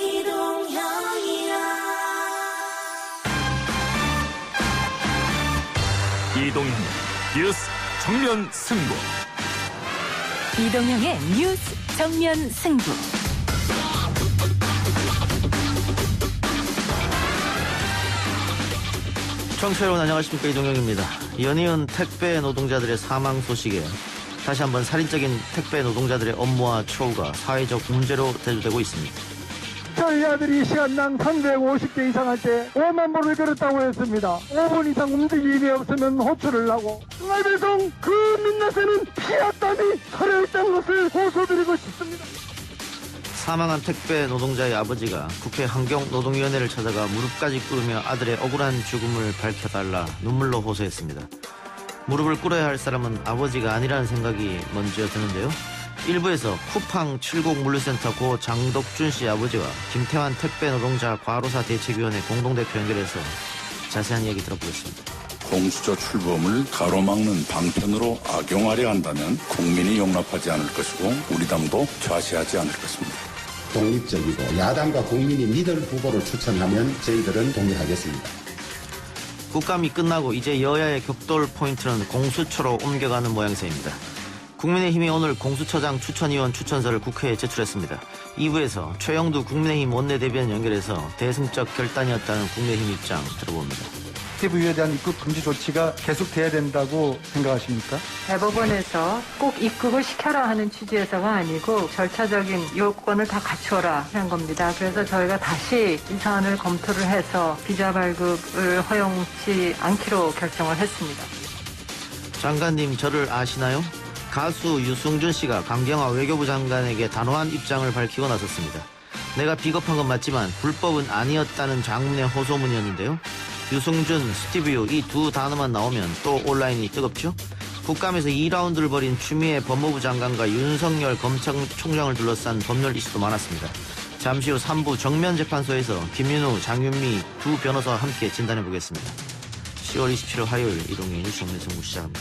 이동형의 뉴스 정면 승부. 이동형의 뉴스 정면 승부. 청취자 여러분 안녕하십니까, 이동형입니다. 연이은 택배 노동자들의 사망 소식에 다시 한번 살인적인 택배 노동자들의 업무와 처우가 사회적 문제로 대두되고 있습니다. 저희 아들이 시간당 350개 이상 할 때 5만 보를 걸었다고 했습니다. 5분 이상 움직임이 없으면 호출을 하고 중앙배송 그 민낯에는 피와 땀이 서려있다는 것을 호소드리고 싶습니다. 사망한 택배 노동자의 아버지가 국회 환경노동위원회를 찾아가 무릎까지 꿇으며 아들의 억울한 죽음을 밝혀달라 눈물로 호소했습니다. 무릎을 꿇어야 할 사람은 아버지가 아니라는 생각이 먼저 드는데요. 일부에서 쿠팡 70 물류센터 고 장덕준 씨 아버지와 김태환 택배 노동자 과로사 대책위원회 공동대표 연결해서 자세한 이야기 들어보겠습니다. 공수처 출범을 가로막는 방편으로 악용하려 한다면 국민이 용납하지 않을 것이고 우리 당도 좌시하지 않을 것입니다. 독립적이고 야당과 국민이 믿을 후보를 추천하면 저희들은 동의하겠습니다. 국감이 끝나고 이제 여야의 격돌 포인트는 공수처로 옮겨가는 모양새입니다. 국민의힘이 오늘 공수처장 추천위원 추천서를 국회에 제출했습니다. 2부에서 최영두 국민의힘 원내대변인 연결해서 대승적 결단이었다는 국민의힘 입장 들어봅니다. 피부에 대한 입국 금지 조치가 계속돼야 된다고 생각하십니까? 대법원에서 꼭 입국을 시켜라 하는 취지에서가 아니고 절차적인 요건을 다 갖춰라 한 겁니다. 그래서 저희가 다시 이 사안을 검토를 해서 비자 발급을 허용치 않기로 결정을 했습니다. 장관님, 저를 아시나요? 가수 유승준 씨가 강경화 외교부 장관에게 단호한 입장을 밝히고 나섰습니다. 내가 비겁한 건 맞지만 불법은 아니었다는 장문의 호소문이었는데요. 유승준, 스티브유 이 두 단어만 나오면 또 온라인이 뜨겁죠? 국감에서 2라운드를 벌인 추미애 법무부 장관과 윤석열 검찰총장을 둘러싼 법률 이슈도 많았습니다. 잠시 후 3부 정면재판소에서 김윤우, 장윤미 두 변호사와 함께 진단해보겠습니다. 10월 27일 화요일 이동의 뉴스 정면 승부 시작합니다.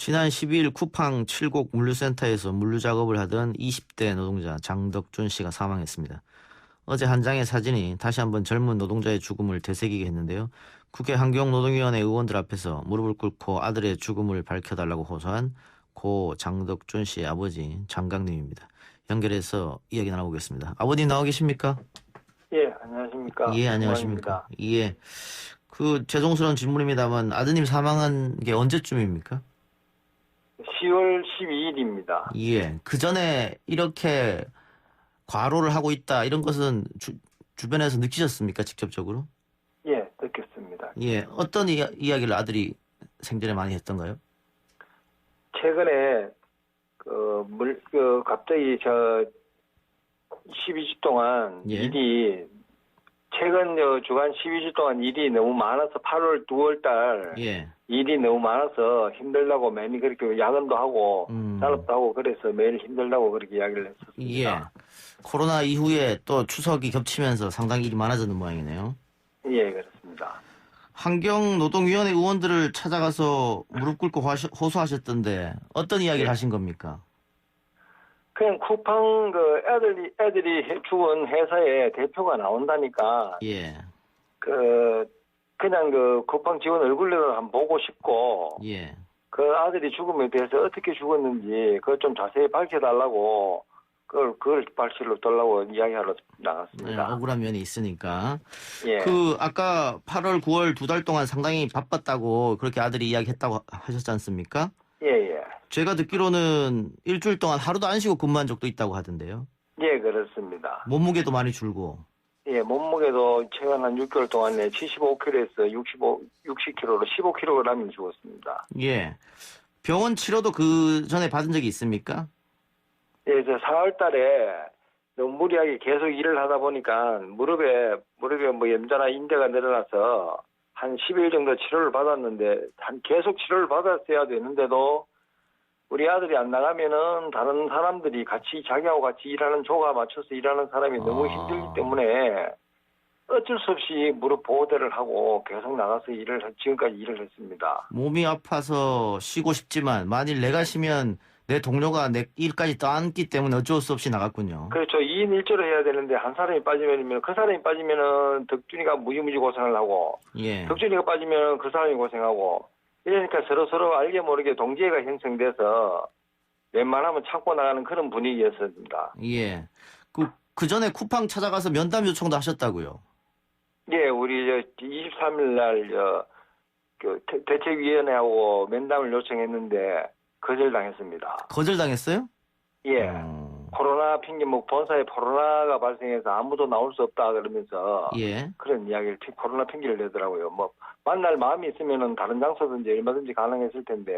지난 12일 쿠팡 70 물류센터에서 물류작업을 하던 20대 노동자 장덕준 씨가 사망했습니다. 어제 한 장의 사진이 다시 한번 젊은 노동자의 죽음을 되새기게 했는데요. 국회 환경노동위원회 의원들 앞에서 무릎을 꿇고 아들의 죽음을 밝혀달라고 호소한 고 장덕준 씨의 아버지 장강님입니다. 연결해서 이야기 나눠보겠습니다. 아버님 나와 계십니까? 예, 안녕하십니까. 예, 안녕하십니까. 예. 그 죄송스러운 질문입니다만 아드님 사망한 게 언제쯤입니까? 10월 12일입니다. 예. 그 전에 이렇게 과로를 하고 있다 이런 것은 주변에서 느끼셨습니까? 직접적으로? 예, 느꼈습니다. 예. 어떤 이야기를 아들이 생전에 많이 했던가요? 최근에 갑자기 12주 동안 예. 일이 최근 주간 12주 동안 일이 너무 많아서 8월 9월 달 예. 일이 너무 많아서 힘들다고 매일 그렇게 야근도 하고 산업도 하고 그래서 매일 힘들다고 그렇게 이야기를 했었습니다. 예. 코로나 이후에 또 추석이 겹치면서 상당히 일이 많아졌는 모양이네요. 예, 그렇습니다. 환경노동위원회 의원들을 찾아가서 무릎 꿇고 호소하셨던데 어떤 이야기를 하신 겁니까? 그냥 쿠팡 애들이 죽은 회사의 대표가 나온다니까 예. 그냥 쿠팡 직원 얼굴로 한번 보고 싶고 예. 그 아들이 죽음에 대해서 어떻게 죽었는지 그걸 좀 자세히 밝혀달라고 그걸 발실로 달라고 이야기하러 나갔습니다. 네, 억울한 면이 있으니까. 예. 아까 8월, 9월 두 달 동안 상당히 바빴다고 그렇게 아들이 이야기했다고 하셨지 않습니까? 예. 제가 듣기로는 일주일 동안 하루도 안 쉬고 근무한 적도 있다고 하던데요. 예, 그렇습니다. 몸무게도 많이 줄고. 예, 몸무게도 최근 한 6개월 동안에 75kg에서 60kg로 15kg이 죽었습니다. 예. 병원 치료도 그 전에 받은 적이 있습니까? 예, 저 4월 달에 너무 무리하게 계속 일을 하다 보니까 무릎에 뭐 염자나 인대가 늘어나서 한 10일 정도 치료를 받았는데 계속 치료를 받았어야 되는데도 우리 아들이 안 나가면은 다른 사람들이 자기하고 같이 일하는 조가 맞춰서 일하는 사람이 너무 힘들기 때문에 어쩔 수 없이 무릎 보호대를 하고 계속 나가서 지금까지 일을 했습니다. 몸이 아파서 쉬고 싶지만 만일 내가 쉬면 내 동료가 내 일까지 떠안기 때문에 어쩔 수 없이 나갔군요. 그렇죠. 2인 1조를 해야 되는데 한 사람이 빠지면 그 사람이 빠지면은 덕준이가 무지무지 고생을 하고 예. 덕준이가 빠지면 그 사람이 고생하고 이러니까 서로 알게 모르게 동지애가 형성돼서 웬만하면 참고 나가는 그런 분위기였습니다. 예. 그 전에 쿠팡 찾아가서 면담 요청도 하셨다고요? 예, 우리 23일 날 대책위원회하고 면담을 요청했는데 거절당했습니다. 거절당했어요? 예. 코로나 핑계 본사에 코로나가 발생해서 아무도 나올 수 없다 그러면서 예. 그런 이야기를 코로나 핑계를 내더라고요. 뭐 만날 마음이 있으면은 다른 장소든지 얼마든지 가능했을 텐데.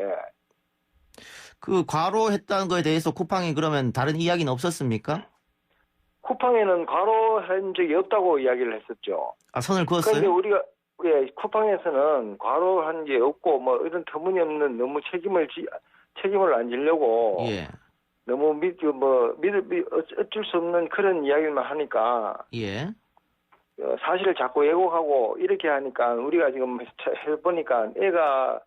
그 과로했다는 거에 대해서 쿠팡이 그러면 다른 이야기는 없었습니까? 쿠팡에는 과로한 적이 없다고 이야기를 했었죠. 아, 선을 그었어요? 그런데 우리가 쿠팡에서는 과로한 게 없고 뭐 이런 터무니없는 너무 책임을 안 지려고 예. 너무 어쩔 수 없는 그런 이야기만 하니까 예. 사실을 자꾸 왜곡하고 이렇게 하니까 우리가 지금 해보니까 애가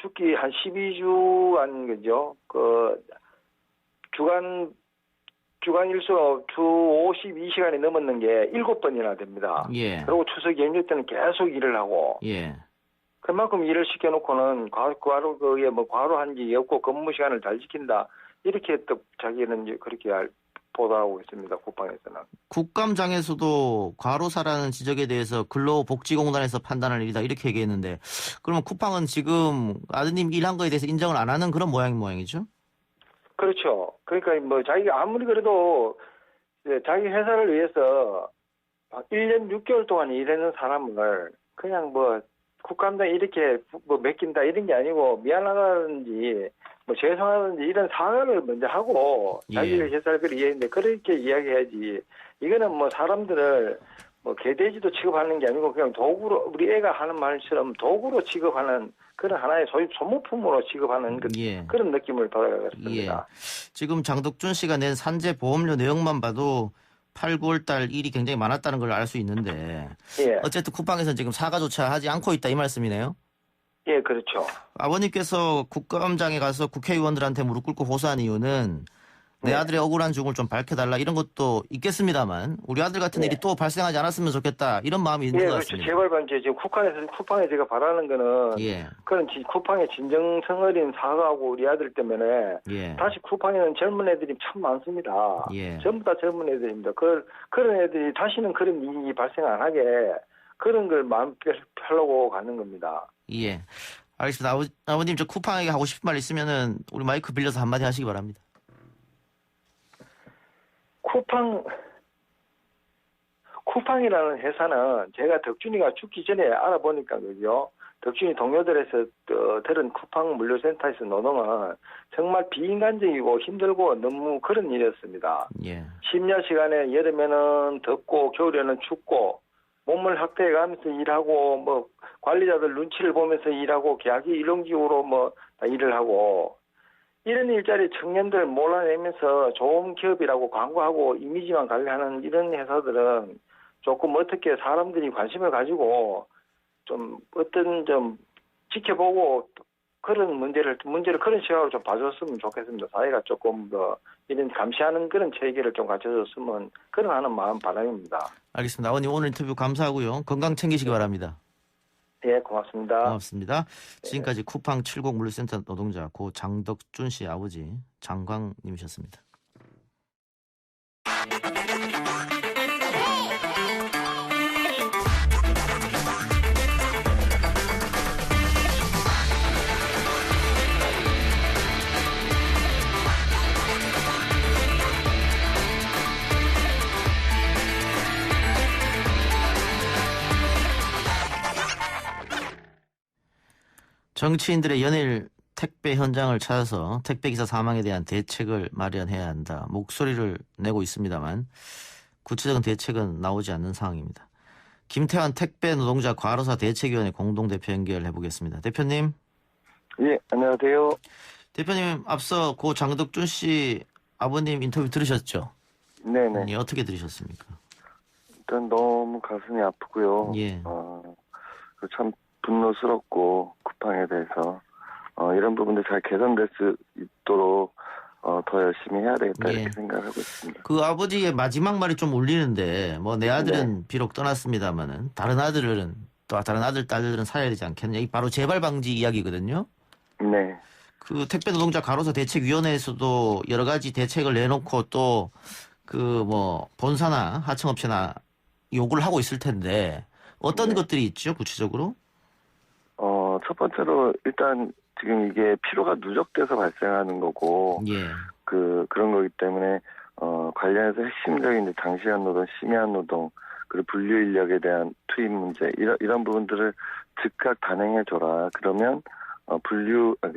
죽기 한 12주 안 그죠? 주간 일수 주 52시간이 넘었는 게 7번이나 됩니다. 예. 그리고 추석 연휴 때는 계속 일을 하고 예. 그만큼 일을 시켜놓고는 과로한 게 없고 근무 시간을 잘 지킨다. 이렇게 또 자기는 그렇게 보도하고 있습니다. 쿠팡에서는. 국감장에서도 과로사라는 지적에 대해서 근로복지공단에서 판단할 일이다 이렇게 얘기했는데 그러면 쿠팡은 지금 아드님 일한 거에 대해서 인정을 안 하는 그런 모양이죠? 그렇죠. 그러니까 자기가 아무리 그래도 자기 회사를 위해서 1년 6개월 동안 일하는 사람을 그냥 국감장 이렇게 맡긴다 이런 게 아니고 미안하다든지 죄송하다든지 이런 사과를 먼저 하고 자기의 회사를 이해했는데 그렇게 이야기해야지. 이거는 사람들을 개돼지도 취급하는 게 아니고 그냥 도구로 우리 애가 하는 말처럼 도구로 취급하는 그런 하나의 소모품으로 취급하는 그런 느낌을 받아갔습니다. 예. 지금 장덕준 씨가 낸 산재 보험료 내용만 봐도 8, 9월 달 일이 굉장히 많았다는 걸 알 수 있는데 어쨌든 쿠팡에서는 지금 사과조차 하지 않고 있다 이 말씀이네요? 예, 그렇죠. 아버님께서 국감장에 가서 국회의원들한테 무릎 꿇고 호소한 이유는 내 아들의 억울한 죽음을 좀 밝혀달라 이런 것도 있겠습니다만 우리 아들 같은 일이 또 발생하지 않았으면 좋겠다 이런 마음이 있는 것 같습니다. 제발 지금 쿠팡에 제가 바라는 거는 그런 쿠팡의 진정성 어린 사과하고 우리 아들 때문에 다시 쿠팡에는 젊은 애들이 참 많습니다. 전부 다 젊은 애들입니다. 그런 애들이 다시는 그런 일이 발생 안 하게 그런 걸 마음 펴려고 가는 겁니다. 예, 알겠습니다. 아버님 저 쿠팡에게 하고 싶은 말 있으면은 우리 마이크 빌려서 한마디 하시기 바랍니다. 쿠팡이라는 회사는 제가 덕준이가 죽기 전에 알아보니까 그죠. 덕준이 동료들에서 들은 쿠팡 물류센터에서 노동은 정말 비인간적이고 힘들고 너무 그런 일이었습니다. 심야 시간에 여름에는 덥고 겨울에는 춥고 몸을 학대해가면서 일하고 관리자들 눈치를 보면서 일하고 계약이 일용직으로 다 일을 하고 이런 일자리 청년들 몰아내면서 좋은 기업이라고 광고하고 이미지만 관리하는 이런 회사들은 조금 어떻게 사람들이 관심을 가지고 좀 지켜보고 그런 문제를 그런 시각으로 좀 봐줬으면 좋겠습니다. 사회가 조금 더 이런 감시하는 그런 체계를 좀 갖춰줬으면 그런 하는 마음 바람입니다. 알겠습니다. 아버님 오늘 인터뷰 감사하고요. 건강 챙기시기 바랍니다. 네, 고맙습니다. 고맙습니다. 지금까지 쿠팡 70 물류센터 노동자 고 장덕준 씨 아버지 장광님이셨습니다. 정치인들의 연일 택배 현장을 찾아서 택배기사 사망에 대한 대책을 마련해야 한다. 목소리를 내고 있습니다만 구체적인 대책은 나오지 않는 상황입니다. 김태환 택배 노동자 과로사 대책위원회 공동대표 연결해 보겠습니다. 대표님. 예, 안녕하세요. 대표님, 앞서 고 장덕준 씨 아버님 인터뷰 들으셨죠? 네네. 예, 어떻게 들으셨습니까? 일단 너무 가슴이 아프고요. 예. 참 분노스럽고 쿠팡에 대해서 이런 부분들 잘 개선될 수 있도록 더 열심히 해야 되겠다 예. 이렇게 생각하고 있습니다. 그 아버지의 마지막 말이 좀 울리는데 뭐 내 아들은 비록 떠났습니다만은 다른 아들은 또 다른 아들 딸들은 살아야 되지 않겠냐. 이 바로 재발 방지 이야기거든요. 네. 그 택배 노동자 가로사 대책위원회에서도 여러 가지 대책을 내놓고 또 그 뭐 본사나 하청업체나 요구를 하고 있을 텐데 어떤 것들이 있죠 구체적으로? 첫 번째로 일단 지금 이게 피로가 누적돼서 발생하는 거고 예. 그런 거기 때문에 관련해서 핵심적인 이제 장시간 노동, 심야한 노동 그리고 분류 인력에 대한 투입 문제 이런 부분들을 즉각 단행해 줘라. 그러면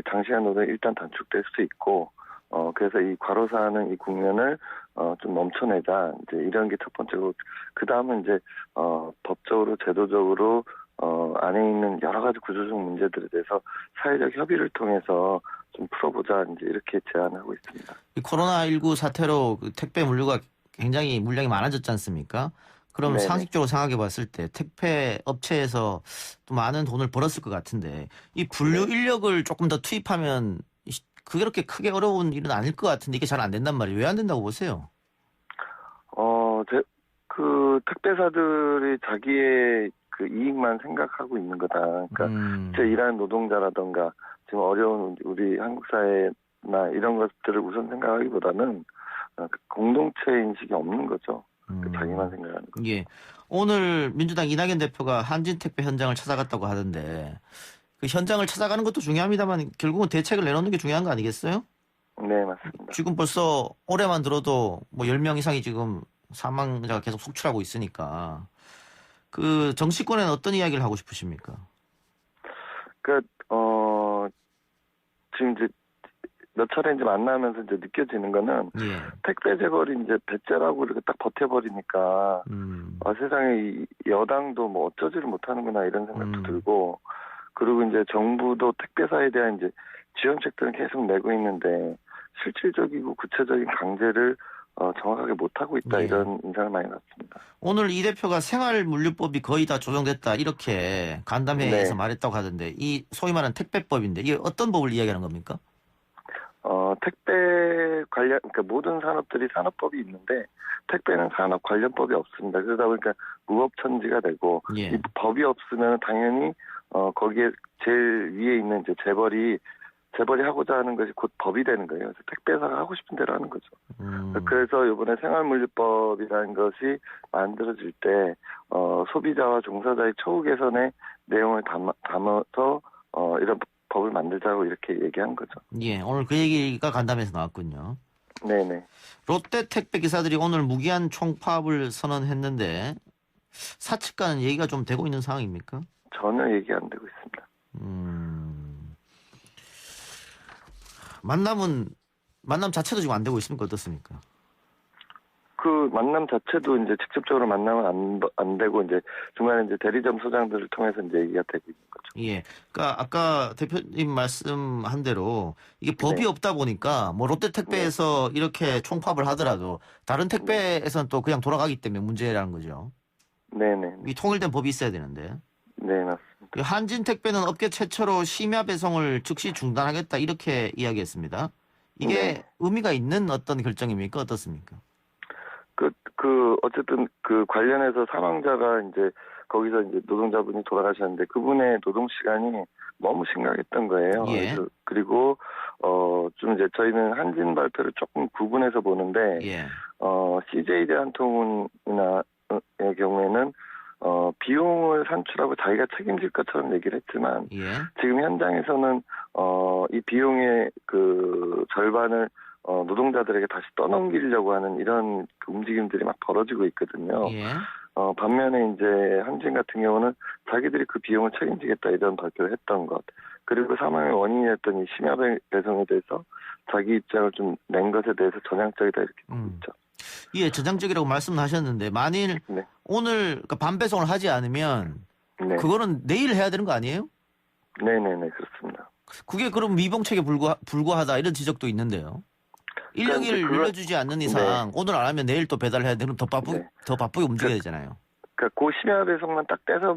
장시간 노동이 일단 단축될 수 있고 그래서 이 과로사하는 이 국면을 좀 멈춰내자. 이제 이런 게 첫 번째고 그 다음은 이제 법적으로 제도적으로 안에 있는 여러 가지 구조적 문제들에 대해서 사회적 협의를 통해서 좀 풀어보자 이제 이렇게 제안하고 있습니다. 이 코로나19 사태로 그 택배 물류가 굉장히 물량이 많아졌지 않습니까? 그럼 네네. 상식적으로 생각해 봤을 때 택배 업체에서 또 많은 돈을 벌었을 것 같은데 이 분류 인력을 조금 더 투입하면 그렇게 크게 어려운 일은 아닐 것 같은데 이게 잘 안 된단 말이에요. 왜 안 된다고 보세요? 택배사들이 자기의 그 이익만 생각하고 있는 거다. 그러니까 제 일하는 노동자라던가 지금 어려운 우리 한국 사회나 이런 것들을 우선 생각하기보다는 공동체 인식이 없는 거죠. 자기만 생각하는 거. 예. 오늘 민주당 이낙연 대표가 한진택배 현장을 찾아갔다고 하던데 그 현장을 찾아가는 것도 중요합니다만 결국은 대책을 내놓는 게 중요한 거 아니겠어요? 네, 맞습니다. 지금 벌써 올해만 들어도 뭐 10명 이상이 지금 사망자가 계속 속출하고 있으니까 그 정치권에는 어떤 이야기를 하고 싶으십니까? 지금 이제 몇 차례 이제 만나면서 이제 느껴지는 거는 예. 택배 재벌이 이제 배째라고 이렇게 딱 버텨버리니까 세상에 이 여당도 뭐 어쩌지를 못하는구나 이런 생각도 들고 그리고 이제 정부도 택배사에 대한 이제 지원책들은 계속 내고 있는데 실질적이고 구체적인 강제를 정확하게 못하고 있다 예. 이런 인상을 많이 받습니다. 오늘 이 대표가 생활물류법이 거의 다 조정됐다 이렇게 간담회에서 네. 말했다고 하던데 이 소위 말하는 택배법인데 이게 어떤 법을 이야기하는 겁니까? 택배 관련 그러니까 모든 산업들이 산업법이 있는데 택배는 산업 관련법이 없습니다. 그러다 보니까 무법천지가 되고 예. 이 법이 없으면 당연히 거기에 제일 위에 있는 이제 재벌이 하고자 하는 것이 곧 법이 되는 거예요. 그래서 택배사가 하고 싶은 대로 하는 거죠. 그래서 이번에 생활물류법이라는 것이 만들어질 때 소비자와 종사자의 처우 개선의 내용을 담아서 이런 법을 만들자고 이렇게 얘기한 거죠. 예, 오늘 그 얘기가 간담회에서 나왔군요. 네네. 롯데 택배 기사들이 오늘 무기한 총파업을 선언했는데 사측과는 얘기가 좀 되고 있는 상황입니까? 전혀 얘기 안 되고 있습니다. 만남 자체도 지금 안 되고 있습니까? 어떻습니까? 그 만남 자체도 이제 직접적으로 만나면 안 되고 이제 중간에 이제 대리점 소장들을 통해서 이제 얘기가 되고 있는 거죠. 예. 그러니까 아까 대표님 말씀한 대로 이게 법이 네. 없다 보니까 뭐 롯데 택배에서 이렇게 총파업을 하더라도 다른 택배에서는 또 그냥 돌아가기 때문에 문제라는 거죠. 네네. 이 통일된 법이 있어야 되는데. 네, 맞습니다. 한진 택배는 업계 최초로 심야 배송을 즉시 중단하겠다 이렇게 이야기했습니다. 이게 네. 의미가 있는 어떤 결정입니까? 어떻습니까? 어쨌든 그 관련해서 사망자가 이제 거기서 이제 노동자분이 돌아가셨는데 그분의 노동 시간이 너무 심각했던 거예요. 예. 그리고 좀 이제 저희는 한진 발표를 조금 구분해서 보는데 예. CJ 대한통운이나의 경우에는 비용을 산출하고 자기가 책임질 것처럼 얘기를 했지만 예. 지금 현장에서는 이 비용의 그 절반을 노동자들에게 다시 떠넘기려고 하는 이런 그 움직임들이 막 벌어지고 있거든요. 예. 반면에 이제 한진 같은 경우는 자기들이 그 비용을 책임지겠다 이런 발표를 했던 것. 그리고 사망의 원인이었던 이 심야 배송에 대해서 자기 입장을 좀 낸 것에 대해서 전향적이다 이렇게 보고 있죠. 예, 전향적이라고 말씀하셨는데 만일 네. 오늘 그러니까 반배송을 하지 않으면 네. 그거는 내일 해야 되는 거 아니에요? 네네네 그렇습니다. 그게 그럼 위봉책에 불과하다 이런 지적도 있는데요. 인력을 그러니까 늘려주지 않는 이상 오늘 안 하면 내일 또 배달해야 되면 더 바쁘게 움직여야 되잖아요. 그러니까 그 심야 배송만 딱 떼서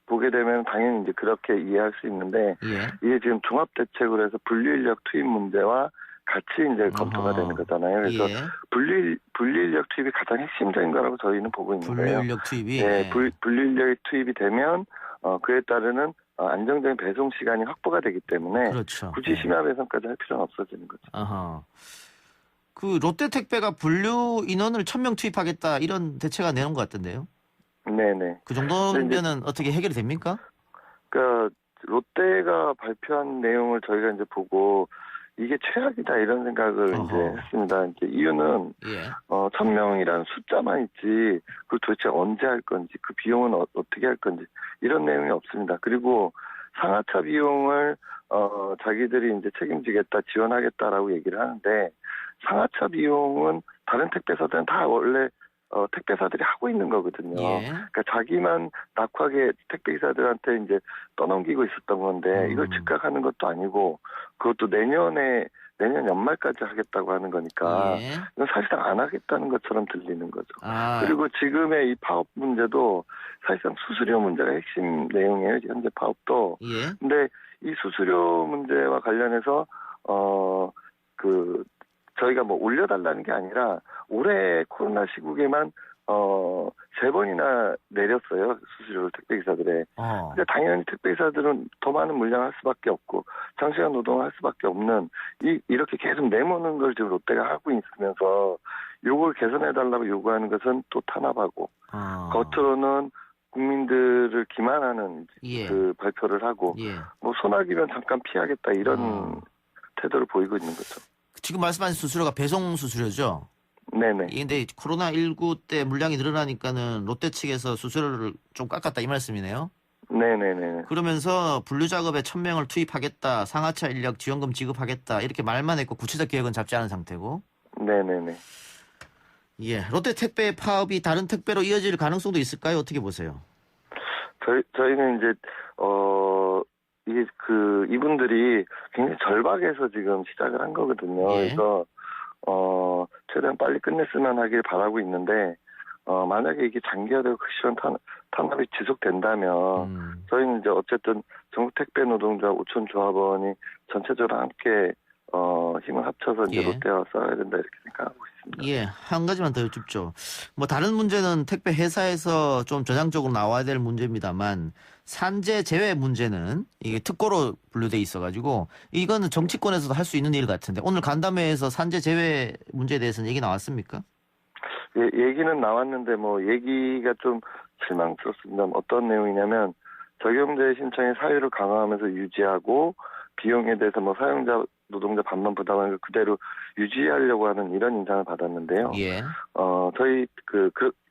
보게 되면 당연히 이제 그렇게 이해할 수 있는데 예. 이게 지금 종합 대책으로 해서 분류 인력 투입 문제와 같이 이제 검토가 되는 거잖아요. 그래서 예. 분류 인력 투입이 가장 핵심적인 거라고 저희는 보고 있는 분류 거예요. 인력 투입이 네, 분류 인력이 투입이 되면 그에 따르는 안정적인 배송 시간이 확보가 되기 때문에 그렇죠. 굳이 심야 배송까지 할 필요는 없어지는 거죠. 아하. 그 롯데택배가 분류 인원을 1,000명 투입하겠다 이런 대책안 내놓은 것 같던데요. 네네. 그 정도면은 어떻게 해결이 됩니까? 그러니까 롯데가 발표한 내용을 저희가 이제 보고 이게 최악이다 이런 생각을 이제 했습니다. 이제 이유는 1,000명이라는 숫자만 있지 그걸 도대체 언제 할 건지 그 비용은 어떻게 할 건지 이런 내용이 없습니다. 그리고 상하차 비용을 자기들이 이제 책임지겠다 지원하겠다라고 얘기를 하는데 상하차 비용은 다른 택배사들은 다 원래 택배사들이 하고 있는 거거든요. 예. 그러니까 자기만 낙하게 택배기사들한테 이제 떠넘기고 있었던 건데 이걸 즉각하는 것도 아니고 그것도 내년 연말까지 하겠다고 하는 거니까 예. 이건 사실상 안 하겠다는 것처럼 들리는 거죠. 아. 그리고 지금의 이 파업 문제도 사실상 수수료 문제가 핵심 내용이에요. 현재 파업도. 예. 근데 이 수수료 문제와 관련해서 저희가 뭐 올려달라는 게 아니라 올해 코로나 시국에만 3번이나 내렸어요. 수수료를 택배기사들에. 근데 당연히 택배기사들은 더 많은 물량을 할 수밖에 없고 장시간 노동을 할 수밖에 없는 이렇게 계속 내모는 걸 지금 롯데가 하고 있으면서 요걸 개선해달라고 요구하는 것은 또 탄압하고 겉으로는 국민들을 기만하는 그 발표를 하고 뭐 소나기면 잠깐 피하겠다 이런 태도를 보이고 있는 거죠. 지금 말씀하신 수수료가 배송 수수료죠? 네네. 근데 코로나19 때 물량이 늘어나니까는 롯데 측에서 수수료를 좀 깎았다 이 말씀이네요? 네네네. 그러면서 분류 작업에 1,000명을 투입하겠다, 상하차 인력 지원금 지급하겠다 이렇게 말만 했고 구체적 계획은 잡지 않은 상태고. 네네네. 예, 롯데 택배 파업이 다른 택배로 이어질 가능성도 있을까요? 어떻게 보세요? 저희는 이제 이분들이 굉장히 절박해서 지금 시작을 한 거거든요. 그래서 최대한 빨리 끝냈으면 하길 바라고 있는데 만약에 이게 장기화되고 극심한 탄압이 지속된다면 저희는 이제 어쨌든 전국 택배 노동자 5천 조합원이 전체적으로 함께 힘을 합쳐서 이제 롯데와 싸워야 된다 이렇게 생각하고 있습니다. 예, 한 가지만 더 여쭙죠. 뭐 다른 문제는 택배 회사에서 좀 전향적으로 나와야 될 문제입니다만 산재 제외 문제는 이게 특고로 분류돼 있어가지고 이거는 정치권에서도 할 수 있는 일 같은데 오늘 간담회에서 산재 제외 문제에 대해서는 얘기 나왔습니까? 예, 얘기는 나왔는데 뭐 얘기가 좀 실망스럽습니다. 어떤 내용이냐면 적용자의 신청의 사유를 강화하면서 유지하고 비용에 대해서 뭐 사용자 노동자 반만 부담하는 걸 그대로 유지하려고 하는 이런 인상을 받았는데요. 예. 저희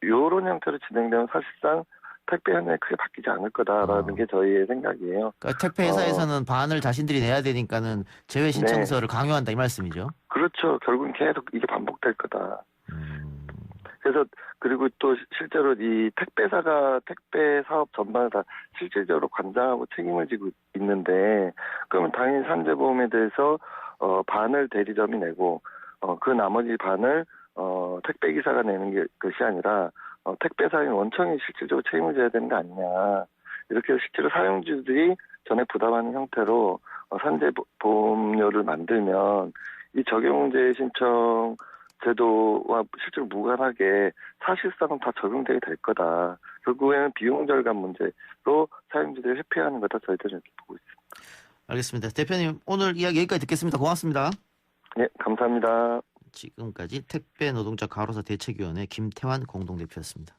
요런 형태로 진행되면 사실상 택배 현장이 크게 바뀌지 않을 거다라는 게 저희의 생각이에요. 그러니까 택배 회사에서는 반을 자신들이 내야 되니까는 제외 신청서를 강요한다 이 말씀이죠. 그렇죠. 결국은 계속 이게 반복될 거다. 그래서 그리고 또 실제로 이 택배사가 택배 사업 전반을 다 실질적으로 관장하고 책임을 지고 있는데 그러면 당연히 산재보험에 대해서 반을 대리점이 내고 그 나머지 반을 택배기사가 내는 것이 아니라 택배사인 원청이 실질적으로 책임을 져야 되는 거 아니냐. 이렇게 실제로 사용주들이 전액 부담하는 형태로 산재보험료를 만들면 이 적용제 신청 제도와 실제로 무관하게 사실상은 다 적용되게 될 거다. 결국에는 비용 절감 문제로 사용자들을 회피하는 거다 저희들은 이렇게 보고 있습니다. 알겠습니다. 대표님 오늘 이야기 여기까지 듣겠습니다. 고맙습니다. 네, 감사합니다. 지금까지 택배 노동자 가로사 대책위원회 김태환 공동대표였습니다.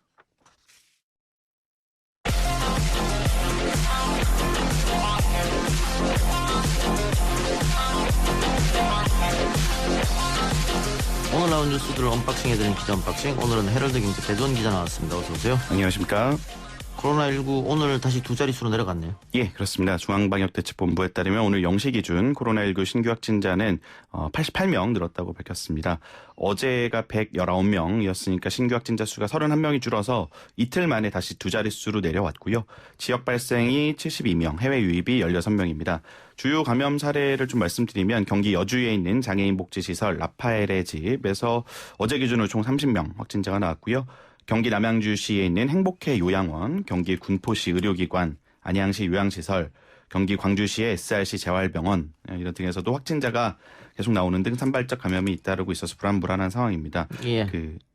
오늘 나온 뉴스들을 언박싱해드리는 기자 언박싱. 오늘은 헤럴드 경제 배도원 기자 나왔습니다. 어서 오세요. 안녕하십니까. 코로나19 오늘 다시 두 자릿수로 내려갔네요. 예, 그렇습니다. 중앙방역대책본부에 따르면 오늘 0시 기준 코로나19 신규 확진자는 88명 늘었다고 밝혔습니다. 어제가 119명이었으니까 신규 확진자 수가 31명이 줄어서 이틀 만에 다시 두 자릿수로 내려왔고요. 지역 발생이 72명, 해외 유입이 16명입니다. 주요 감염 사례를 좀 말씀드리면 경기 여주에 있는 장애인 복지시설 라파엘의 집에서 어제 기준으로 총 30명 확진자가 나왔고요. 경기 남양주시에 있는 행복회 요양원, 경기 군포시 의료기관, 안양시 요양시설, 경기 광주시의 SRC 재활병원 이런 등에서도 확진자가 계속 나오는 등 산발적 감염이 잇따르고 있어서 불안한 상황입니다. 예.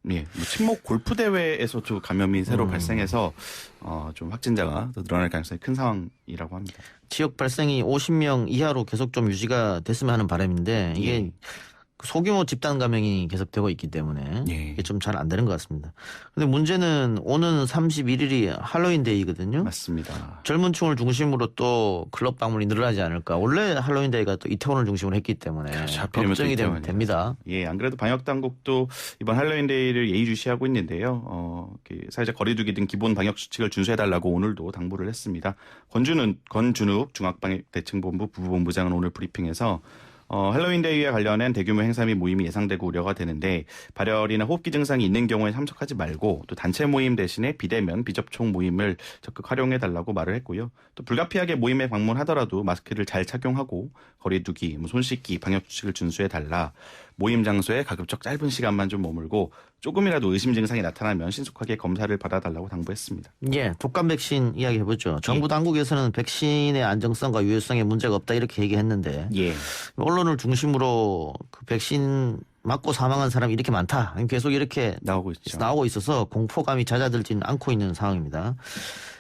뭐 친목 골프 대회에서도 감염이 새로 발생해서 좀 확진자가 더 늘어날 가능성이 큰 상황이라고 합니다. 지역 발생이 50명 이하로 계속 좀 유지가 됐으면 하는 바람인데 이게 소규모 집단 감염이 계속되고 있기 때문에 이게 좀 잘 안 되는 것 같습니다. 근데 문제는 오는 31일이 할로윈 데이거든요. 맞습니다. 젊은 층을 중심으로 또 클럽 방문이 늘어나지 않을까. 원래 할로윈 데이가 또 이태원을 중심으로 했기 때문에 걱정이 됩니다. 예, 안 그래도 방역 당국도 이번 할로윈 데이를 예의주시하고 있는데요. 사회적 거리두기 등 기본 방역 수칙을 준수해달라고 오늘도 당부를 했습니다. 권준욱 중앙방역대책본부 부부본부장은 오늘 브리핑에서 할로윈 데이와 관련한 대규모 행사 및 모임이 예상되고 우려가 되는데 발열이나 호흡기 증상이 있는 경우에 참석하지 말고 또 단체 모임 대신에 비대면 비접촉 모임을 적극 활용해달라고 말을 했고요. 또 불가피하게 모임에 방문하더라도 마스크를 잘 착용하고 거리두기, 손 씻기, 방역 수칙을 준수해달라. 모임 장소에 가급적 짧은 시간만 좀 머물고 조금이라도 의심 증상이 나타나면 신속하게 검사를 받아달라고 당부했습니다. 예, 독감 백신 이야기 해보죠. 정부 당국에서는 백신의 안정성과 유효성에 문제가 없다 이렇게 얘기했는데 언론을 중심으로 그 백신 맞고 사망한 사람이 이렇게 많다. 계속 이렇게 나오고 있어서 공포감이 잦아들지는 않고 있는 상황입니다.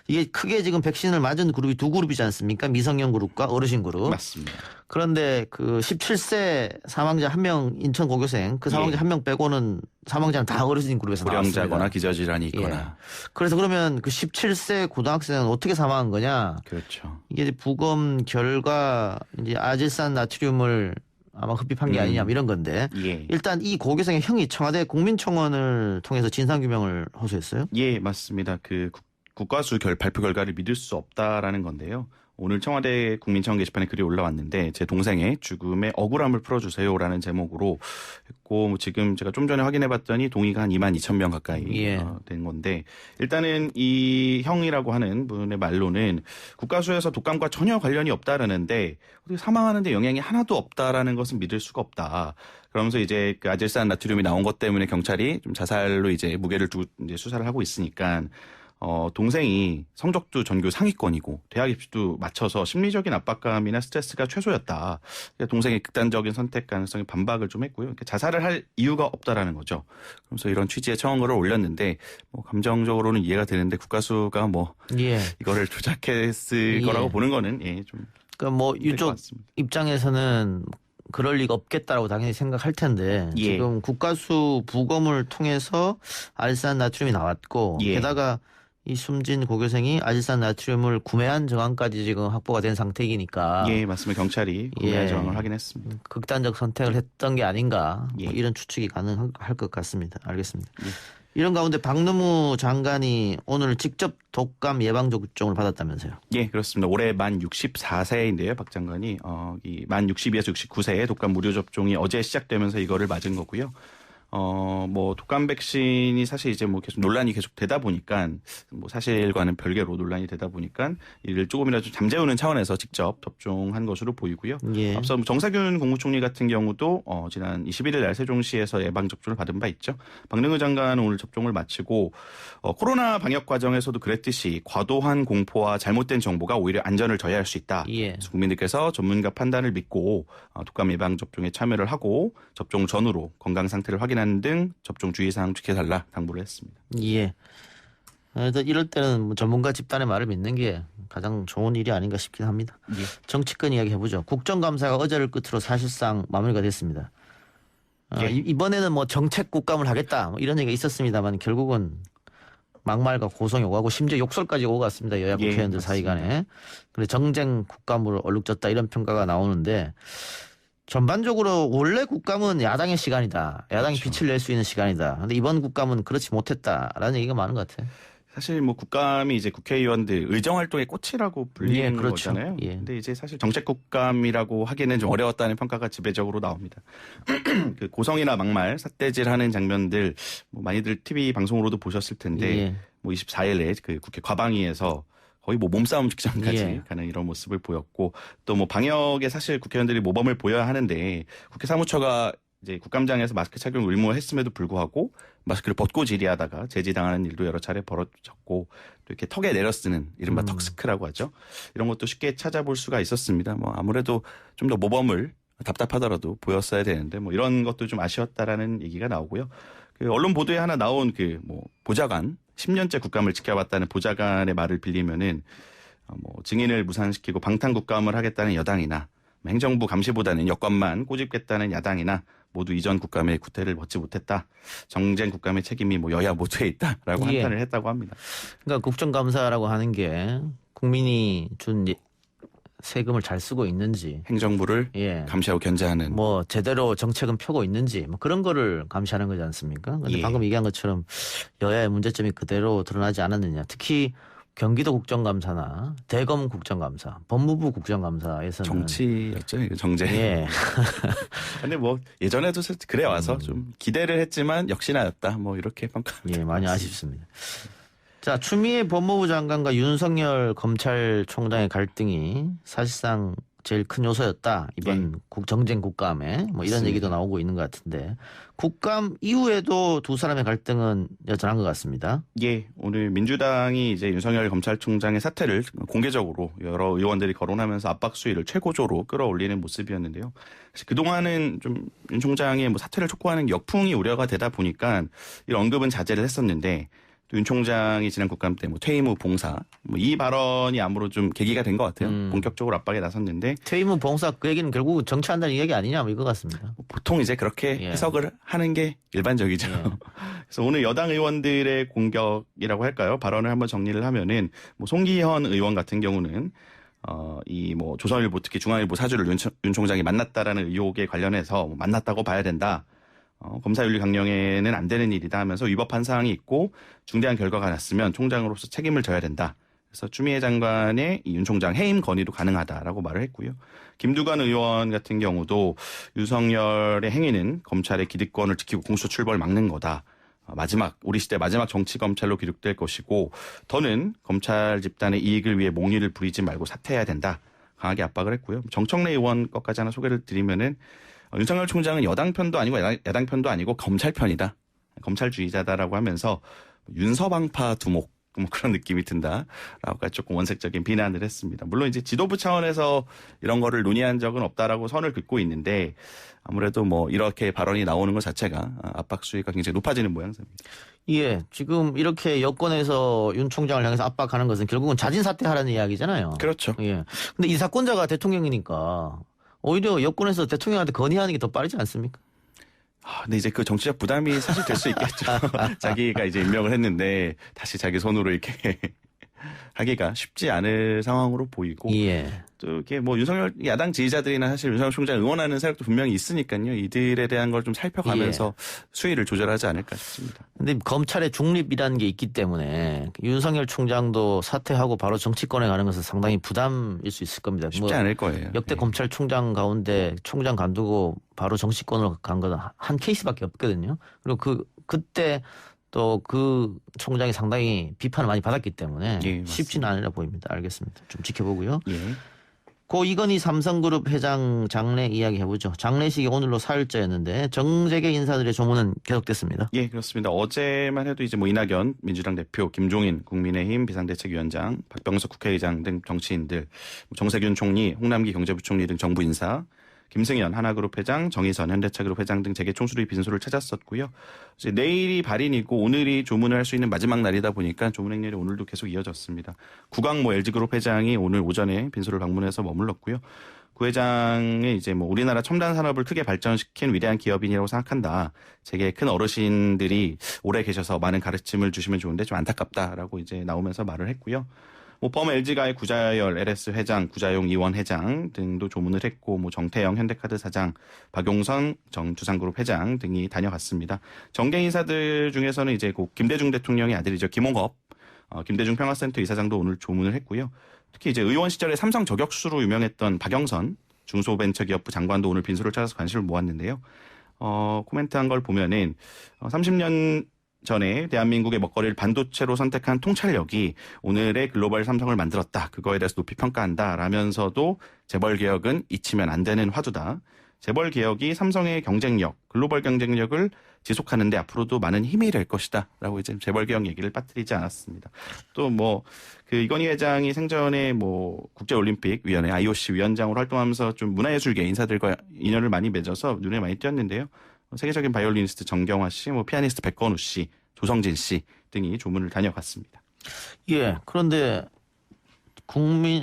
이게 크게 지금 백신을 맞은 그룹이 두 그룹이지 않습니까? 미성년 그룹과 어르신 그룹. 맞습니다. 그런데 그 17세 사망자 1명 인천 고교생 그 사망자 1명 빼고는 사망자는 다 어르신 그룹에서 나왔습니다. 불량자거나 기저질환이 있거나. 그래서 그러면 그 17세 고등학생은 어떻게 사망한 거냐? 그렇죠. 이게 부검 결과 이제 아질산 나트륨을 아마 흡입한 게 아니냐 이런 건데 일단 이 고교생의 형이 청와대 국민청원을 통해서 진상규명을 호소했어요? 예, 맞습니다. 그 국가수 발표 결과를 믿을 수 없다라는 건데요. 오늘 청와대 국민청원 게시판에 글이 올라왔는데 제 동생의 죽음의 억울함을 풀어주세요라는 제목으로 했고 지금 제가 좀 전에 확인해봤더니 동의가 한 22,000명 가까이 된 건데 일단은 이 형이라고 하는 분의 말로는 국가수에서 독감과 전혀 관련이 없다라는데 어떻게 사망하는데 영향이 하나도 없다라는 것은 믿을 수가 없다. 그러면서 이제 그 아질산 나트륨이 나온 것 때문에 경찰이 좀 자살로 이제 무게를 두고 이제 수사를 하고 있으니까. 동생이 성적도 전교 상위권이고 대학 입시도 맞춰서 심리적인 압박감이나 스트레스가 최소였다. 동생의 극단적인 선택 가능성에 반박을 좀 했고요. 자살을 할 이유가 없다라는 거죠. 그래서 이런 취지의 청원글을 올렸는데 감정적으로는 이해가 되는데 국가수가 이거를 조작했을 거라고 보는 거는 좀 그러니까 유족 입장에서는 그럴 리가 없겠다라고 당연히 생각할 텐데 지금 국가수 부검을 통해서 아질산 나트륨이 나왔고 게다가 이 숨진 고교생이 아질산 나트륨을 구매한 정황까지 지금 확보가 된 상태이니까. 예, 맞습니다. 경찰이 구매한 정황을 확인했습니다. 극단적 선택을 했던 게 아닌가. 이런 추측이 가능할 것 같습니다. 알겠습니다. 이런 가운데 박능무 장관이 오늘 직접 독감 예방 접종을 받았다면서요? 예, 그렇습니다. 올해 만 64세인데요. 박 장관이 만 62에서 69세에 독감 무료 접종이 어제 시작되면서 이거를 맞은 거고요. 독감 백신이 사실 이제 계속 논란이 계속 되다 보니까 사실과는 별개로 논란이 되다 보니까 이를 조금이라도 잠재우는 차원에서 직접 접종한 것으로 보이고요. 앞서 정세균 국무총리 같은 경우도 지난 21일 날 세종시에서 예방 접종을 받은 바 있죠. 박능우 장관은 오늘 접종을 마치고 코로나 방역 과정에서도 그랬듯이 과도한 공포와 잘못된 정보가 오히려 안전을 저해할 수 있다. 그래서 국민들께서 전문가 판단을 믿고 독감 예방 접종에 참여를 하고 접종 전후로 건강 상태를 확인하는 등 접종 주의사항 지켜달라 당부를 했습니다. 그래서 이럴 때는 전문가 집단의 말을 믿는 게 가장 좋은 일이 아닌가 싶긴 합니다. 정치권 이야기 해보죠. 국정감사가 어제를 끝으로 사실상 마무리가 됐습니다. 이번에는 정책 국감을 하겠다 이런 얘기가 있었습니다만 결국은 막말과 고성이 오가고 심지어 욕설까지 오고 갔습니다. 여야 국회의원들 사이 간에. 그래서 정쟁 국감으로 얼룩졌다 이런 평가가 나오는데 전반적으로 원래 국감은 야당의 시간이다. 야당이 빛을 낼 수 있는 시간이다. 그런데 이번 국감은 그렇지 못했다라는 얘기가 많은 것 같아요. 사실 뭐 국감이 이제 국회의원들 의정 활동의 꽃이라고 불리는 예, 그렇죠. 거잖아요. 예. 근데 이제 사실 정책 국감이라고 하기는 좀 어려웠다는 평가가 지배적으로 나옵니다. 그 고성이나 막말, 삿대질하는 장면들 뭐 많이들 TV 방송으로도 보셨을 텐데 예. 뭐 24일에 그 국회 과방위에서 거의 뭐 몸싸움 직전까지 예. 가는 이런 모습을 보였고 또 뭐 방역에 사실 국회의원들이 모범을 보여야 하는데 국회 사무처가 이제 국감장에서 마스크 착용 의무했음에도 불구하고 마스크를 벗고 질의하다가 제지당하는 일도 여러 차례 벌어졌고 또 이렇게 턱에 내려 쓰는 이른바 턱스크라고 하죠. 이런 것도 쉽게 찾아볼 수가 있었습니다. 뭐 아무래도 좀 더 모범을 답답하더라도 보였어야 되는데 뭐 이런 것도 좀 아쉬웠다라는 얘기가 나오고요. 그 언론 보도에 하나 나온 그 뭐 보좌관 10년째 국감을 지켜봤다는 보좌관의 말을 빌리면은 뭐 증인을 무산시키고 방탄 국감을 하겠다는 여당이나 행정부 감시보다는 여권만 꼬집겠다는 야당이나 모두 이전 국감의 구태를 벗지 못했다. 정쟁 국감의 책임이 뭐 여야 모두에 있다라고 예. 한탄을 했다고 합니다. 그러니까 국정감사라고 하는 게 국민이 준 세금을 잘 쓰고 있는지 행정부를 예. 감시하고 견제하는 뭐 제대로 정책은 펴고 있는지 뭐 그런 거를 감시하는 거지 않습니까? 근데 예. 방금 얘기한 것처럼 여야의 문제점이 그대로 드러나지 않았느냐. 특히 경기도 국정감사나 대검 국정감사, 법무부 국정감사에서는 정치였죠. 이거 정제. 예. 근데 뭐 예전에도 그래 와서 좀 기대를 했지만 역시나였다. 뭐 이렇게 평가합니다. 예, 많이 아쉽습니다. 자, 추미애 법무부 장관과 윤석열 검찰총장의 갈등이 사실상 제일 큰 요소였다. 이번 정쟁 국감에 뭐 이런 맞습니다. 얘기도 나오고 있는 것 같은데 국감 이후에도 두 사람의 갈등은 여전한 것 같습니다. 예, 오늘 민주당이 이제 윤석열 검찰총장의 사퇴를 공개적으로 여러 의원들이 거론하면서 압박 수위를 최고조로 끌어올리는 모습이었는데요. 사실 그동안은 좀 윤 총장의 뭐 사퇴를 촉구하는 역풍이 우려가 되다 보니까 이런 언급은 자제를 했었는데 또 윤 총장이 지난 국감 때 뭐 퇴임 후 봉사 뭐 이 발언이 아무로 좀 계기가 된 것 같아요. 본격적으로 압박에 나섰는데 퇴임 후 봉사 그 얘기는 결국 정치한다는 이야기 아니냐 뭐 이거 같습니다. 보통 이제 그렇게 예. 해석을 하는 게 일반적이죠. 예. 그래서 오늘 여당 의원들의 공격이라고 할까요? 발언을 한번 정리를 하면은 뭐 송기현 의원 같은 경우는 이 뭐 조선일보 특히 중앙일보 사주를 윤 총장이 만났다라는 의혹에 관련해서 뭐 만났다고 봐야 된다. 검사윤리 강령에는 안 되는 일이다 하면서 위법한 사항이 있고 중대한 결과가 났으면 총장으로서 책임을 져야 된다. 그래서 추미애 장관의 이 윤 총장 해임 건의도 가능하다라고 말을 했고요. 김두관 의원 같은 경우도 윤석열의 행위는 검찰의 기득권을 지키고 공수처 출범을 막는 거다. 우리 시대 마지막 정치 검찰로 기록될 것이고 더는 검찰 집단의 이익을 위해 몽리를 부리지 말고 사퇴해야 된다. 강하게 압박을 했고요. 정청래 의원 것까지 하나 소개를 드리면은 윤석열 총장은 여당 편도 아니고 야당 편도 아니고 검찰 편이다. 검찰주의자다라고 하면서 윤서방파 두목 뭐 그런 느낌이 든다라고 조금 원색적인 비난을 했습니다. 물론 이제 지도부 차원에서 이런 거를 논의한 적은 없다라고 선을 긋고 있는데 아무래도 뭐 이렇게 발언이 나오는 것 자체가 압박 수위가 굉장히 높아지는 모양새입니다. 예, 지금 이렇게 여권에서 윤 총장을 향해서 압박하는 것은 결국은 자진 사퇴하라는 이야기잖아요. 그렇죠. 예. 근데 이 사건자가 대통령이니까 오히려 여권에서 대통령한테 건의하는 게 더 빠르지 않습니까? 근데 이제 그 정치적 부담이 사실 될 수 있겠죠. 자기가 이제 임명을 했는데 다시 자기 손으로 이렇게 하기가 쉽지 않을 상황으로 보이고 예. 또 이렇게 뭐 윤석열 야당 지지자들이나 사실 윤석열 총장 응원하는 세력도 분명히 있으니까요. 이들에 대한 걸 좀 살펴가면서 수위를 조절하지 않을까 싶습니다. 근데 검찰의 중립이라는 게 있기 때문에 윤석열 총장도 사퇴하고 바로 정치권에 가는 것은 상당히 부담일 수 있을 겁니다. 쉽지 않을 거예요. 역대 네. 검찰총장 가운데 총장 간두고 바로 정치권으로 간 건 한 케이스밖에 없거든요. 그리고 그때 또 그 총장이 상당히 비판을 많이 받았기 때문에 예, 쉽지는 않으려 보입니다. 알겠습니다. 좀 지켜보고요. 예. 고 이건희 삼성그룹 회장 장례 이야기 해보죠. 장례식이 오늘로 4일째였는데 정재계 인사들의 조문은 계속됐습니다. 예, 그렇습니다. 어제만 해도 이제 뭐 이낙연 민주당 대표, 김종인 국민의힘 비상대책위원장, 박병석 국회의장 등 정치인들, 정세균 총리, 홍남기 경제부총리 등 정부 인사, 김승현 하나그룹 회장, 정의선 현대차그룹 회장 등 재계 총수들이 빈소를 찾았었고요. 이제 내일이 발인이고 오늘이 조문을 할 수 있는 마지막 날이다 보니까 조문 행렬이 오늘도 계속 이어졌습니다. 구광모 LG그룹 회장이 오늘 오전에 빈소를 방문해서 머물렀고요. 구 회장이 이제 뭐 우리나라 첨단 산업을 크게 발전시킨 위대한 기업인이라고 생각한다. 재계 큰 어르신들이 오래 계셔서 많은 가르침을 주시면 좋은데 좀 안타깝다라고 이제 나오면서 말을 했고요. 뭐 범 LG가의 구자열 LS 회장, 구자용 이원 회장 등도 조문을 했고, 뭐 정태영 현대카드 사장, 박용선 정주상그룹 회장 등이 다녀갔습니다. 정계 인사들 중에서는 이제 김대중 대통령의 아들이죠 김홍업 김대중 평화센터 이사장도 오늘 조문을 했고요. 특히 이제 의원 시절에 삼성 저격수로 유명했던 박영선 중소벤처기업부 장관도 오늘 빈소를 찾아서 관심을 모았는데요. 코멘트한 걸 보면은 30년 전에 대한민국의 먹거리를 반도체로 선택한 통찰력이 오늘의 글로벌 삼성을 만들었다. 그거에 대해서 높이 평가한다. 라면서도 재벌 개혁은 잊히면 안 되는 화두다. 재벌 개혁이 삼성의 경쟁력, 글로벌 경쟁력을 지속하는 데 앞으로도 많은 힘이 될 것이다. 라고 이제 재벌 개혁 얘기를 빠뜨리지 않았습니다. 또 그 이건희 회장이 생전에 국제올림픽 위원회 IOC 위원장으로 활동하면서 좀 문화예술계 인사들과 인연을 많이 맺어서 눈에 많이 띄었는데요. 세계적인 바이올리니스트 정경화 씨, 피아니스트 백건우 씨, 조성진 씨 등이 조문을 다녀갔습니다. 예, 그런데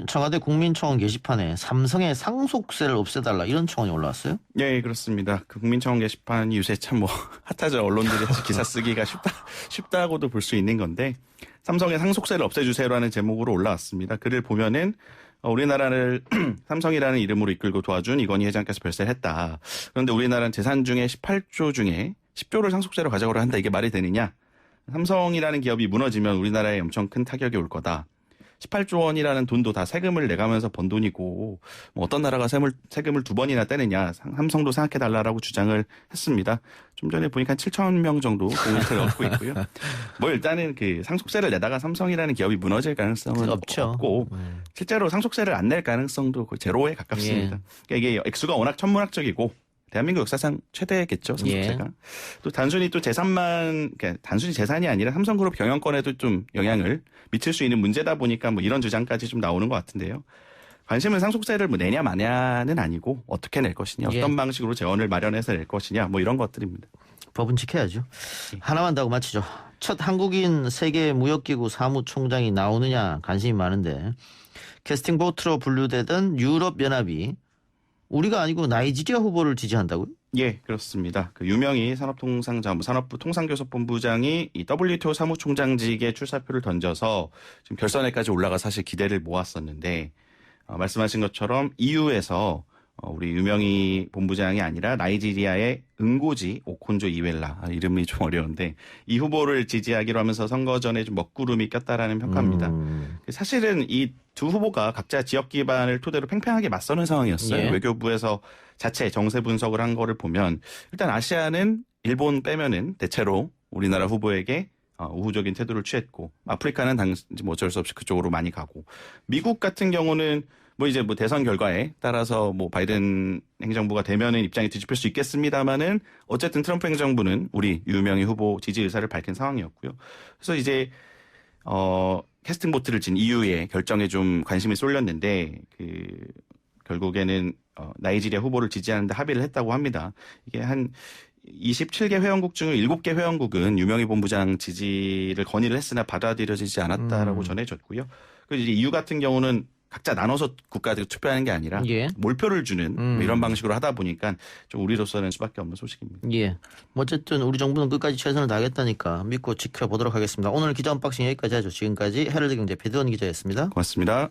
청와대 국민청원 게시판에 삼성의 상속세를 없애달라 이런 청원이 올라왔어요? 네, 그렇습니다. 그 국민청원 게시판이 요새 참 핫하죠. 언론들이 기사 쓰기가 쉽다고도 볼 수 있는 건데 삼성의 상속세를 없애주세요라는 제목으로 올라왔습니다. 글을 보면은 우리나라를 삼성이라는 이름으로 이끌고 도와준 이건희 회장께서 별세를 했다. 그런데 우리나라는 재산 중에 18조 중에 10조를 상속세로 가져가려 한다. 이게 말이 되느냐? 삼성이라는 기업이 무너지면 우리나라에 엄청 큰 타격이 올 거다. 18조 원이라는 돈도 다 세금을 내가면서 번 돈이고 어떤 나라가 세금을 2번이나 떼느냐. 삼성도 생각해달라고 주장을 했습니다. 좀 전에 보니까 7,000명 정도 코멘트를 얻고 있고요. 일단은 그 상속세를 내다가 삼성이라는 기업이 무너질 가능성은 없고 실제로 상속세를 안 낼 가능성도 거의 제로에 가깝습니다. 그러니까 이게 액수가 워낙 천문학적이고 대한민국 역사상 최대겠죠, 상속세가. 또 단순히 또 재산만, 그러니까 단순히 재산이 아니라 삼성그룹 경영권에도 좀 영향을 미칠 수 있는 문제다 보니까 이런 주장까지 좀 나오는 것 같은데요. 관심은 상속세를 내냐 마냐는 아니고 어떻게 낼 것이냐, 어떤 방식으로 재원을 마련해서 낼 것이냐, 이런 것들입니다. 법은 지켜야죠. 하나만 더 하고 마치죠. 첫 한국인 세계무역기구 사무총장이 나오느냐 관심이 많은데 캐스팅 보트로 분류되던 유럽연합이 우리가 아니고 나이지리아 후보를 지지한다고요? 예, 그렇습니다. 그 유명희 산업부 통상교섭본부장이 이 WTO 사무총장직에 출사표를 던져서 지금 결선에까지 올라가 사실 기대를 모았었는데 말씀하신 것처럼 EU에서 우리 유명희 본부장이 아니라 나이지리아의 응고지 오콘조 이웰라 이름이 좀 어려운데 이 후보를 지지하기로 하면서 선거 전에 좀 먹구름이 꼈다라는 평가입니다. 사실은 이 두 후보가 각자 지역 기반을 토대로 팽팽하게 맞서는 상황이었어요. 외교부에서 자체 정세 분석을 한 거를 보면 일단 아시아는 일본 빼면은 대체로 우리나라 후보에게 우호적인 태도를 취했고 아프리카는 어쩔 수 없이 그쪽으로 많이 가고 미국 같은 경우는 대선 결과에 따라서 바이든 행정부가 되면은 입장이 뒤집힐 수 있겠습니다만은 어쨌든 트럼프 행정부는 우리 유명희 후보 지지 의사를 밝힌 상황이었고요. 그래서 이제 캐스팅 보트를 진 EU의 결정에 좀 관심이 쏠렸는데 결국에는 나이지리아 후보를 지지하는데 합의를 했다고 합니다. 이게 한 27개 회원국 중 7개 회원국은 유명희 본부장 지지를 건의를 했으나 받아들여지지 않았다라고 전해졌고요. 그리고 이제 EU 같은 경우는 각자 나눠서 국가들 투표하는 게 아니라 몰표를 주는 이런 방식으로 하다 보니까 좀 우리로서는 수밖에 없는 소식입니다. 예. 어쨌든 우리 정부는 끝까지 최선을 다하겠다니까 믿고 지켜보도록 하겠습니다. 오늘 기자 언박싱 여기까지 하죠. 지금까지 헤럴드 경제 배두원 기자였습니다. 고맙습니다.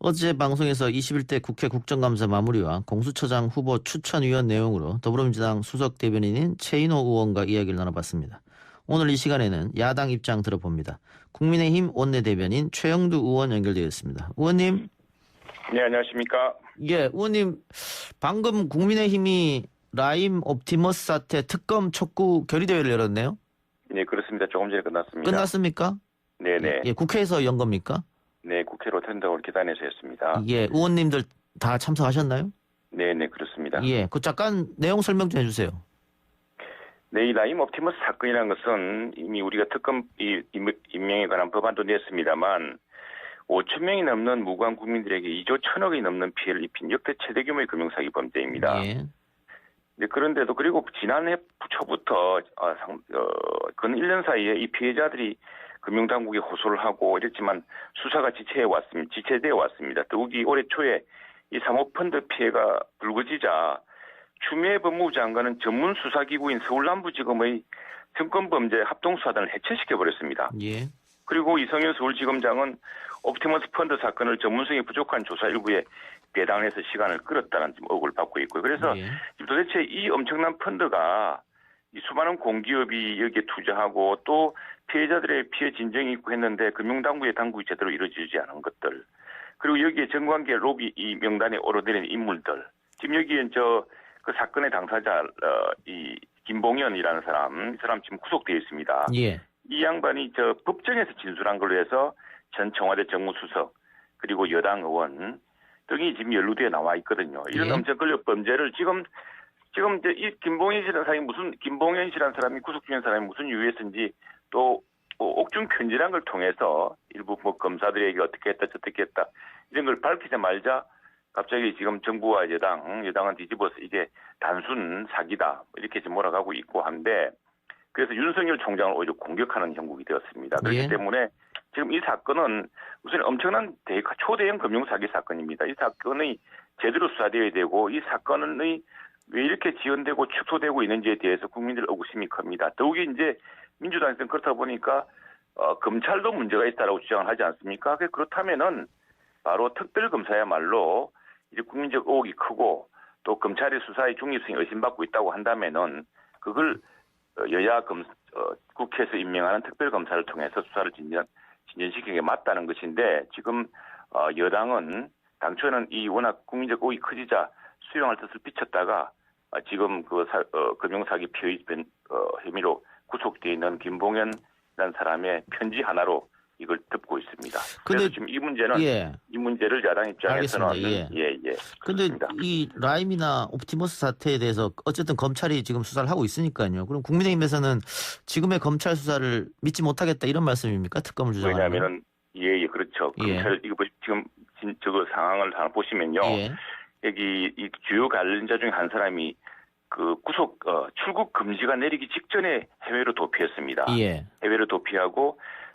어제 방송에서 21대 국회 국정감사 마무리와 공수처장 후보 추천위원 내용으로 더불어민주당 수석 대변인인 최인호 의원과 이야기를 나눠봤습니다. 오늘 이 시간에는 야당 입장 들어봅니다. 국민의힘 원내대변인 최영두 의원 연결되어 있습니다. 의원님. 네, 안녕하십니까. 예, 의원님. 방금 국민의힘이 라임 옵티머스 사태 특검 촉구 결의대회를 열었네요. 네, 그렇습니다. 조금 전에 끝났습니다. 끝났습니까? 네네. 예, 국회에서 연 겁니까? 네, 국회로 텐더를 계단에서 했습니다. 예, 의원님들 다 참석하셨나요? 네네, 그렇습니다. 예, 잠깐 내용 설명 좀 해주세요. 네, 이 라임 옵티머스 사건이라는 것은 이미 우리가 특검 임명에 관한 법안도 냈습니다만 5천 명이 넘는 무고한 국민들에게 2조 1천억이 넘는 피해를 입힌 역대 최대 규모의 금융사기 범죄입니다. 예. 네, 그런데도 그리고 지난해 초부터 근 1년 사이에 이 피해자들이 금융당국에 호소를 하고 이랬지만 수사가 지체되어 왔습니다. 더욱이 올해 초에 이 사모펀드 피해가 불거지자 추미애 법무부 장관은 전문 수사기구인 서울남부지검의 정권범죄 합동수사단을 해체시켜버렸습니다. 예. 그리고 이성윤 서울지검장은 옵티머스 펀드 사건을 전문성이 부족한 조사 일부에 배당을 해서 시간을 끌었다는 의혹을 받고 있고요. 그래서 예. 도대체 이 엄청난 펀드가 이 수많은 공기업이 여기에 투자하고 또 피해자들의 피해 진정이 있고 했는데 금융당국의 당국이 제대로 이루어지지 않은 것들, 그리고 여기에 정관계 로비 이 명단에 오르내린 인물들, 지금 여기에 그 사건의 당사자 이 김봉현이라는 사람, 이 사람 지금 구속되어 있습니다. 예. 이 양반이 법정에서 진술한 걸로 해서 전 청와대 정무수석 그리고 여당 의원 등이 지금 연루되어 나와 있거든요. 이런 예. 엄청 권력 범죄를 지금 이제 이 김봉현 씨라는 사람이 구속 중인 사람이 무슨 이유에서인지 또 옥중 편지란 걸 통해서 일부 검사들에게 어떻게 했다 저떻게 했다 이런 걸 밝히자마자 갑자기 지금 정부와 여당은 뒤집어서 이게 단순 사기다 이렇게 지금 몰아가고 있고 한데, 그래서 윤석열 총장을 오히려 공격하는 형국이 되었습니다. 그렇기 예. 때문에 지금 이 사건은 우선 엄청난 초대형 금융사기 사건입니다. 이 사건이 제대로 수사되어야 되고 이 사건의 왜 이렇게 지연되고 축소되고 있는지에 대해서 국민들 의구심이 큽니다. 더욱이 이제 민주당에서는 그렇다 보니까 검찰도 문제가 있다라고 주장을 하지 않습니까? 그렇다면은 바로 특별검사야말로 이제 국민적 의혹이 크고 또 검찰의 수사의 중립성이 의심받고 있다고 한다면은 그걸 국회에서 임명하는 특별검사를 통해서 수사를 진전시키는 게 맞다는 것인데, 지금 여당은 당초에는 이 워낙 국민적 의혹이 커지자 수용할 뜻을 비쳤다가 지금 금융사기 피해 혐의로 구속되어 있는 김봉현이라는 사람의 편지 하나로 이걸 덮고 있습니다. 그래서 지금 이 문제는 예. 이 문제를 야당 입장에서는 알겠습니다. 그런데 이 라임이나 옵티머스 사태에 대해서 어쨌든 검찰이 지금 수사를 하고 있으니까요. 그럼 국민의힘에서는 지금의 검찰 수사를 믿지 못하겠다 이런 말씀입니까? 특검을 주장하는. 왜냐하면은 그렇죠. 검찰 이거 지금 저거 상황을 하나 보시면요. 예. 여기 이 주요 관련자 중에 한 사람이 그 출국 금지가 내리기 직전에 해외로 도피했습니다. 예. 해외로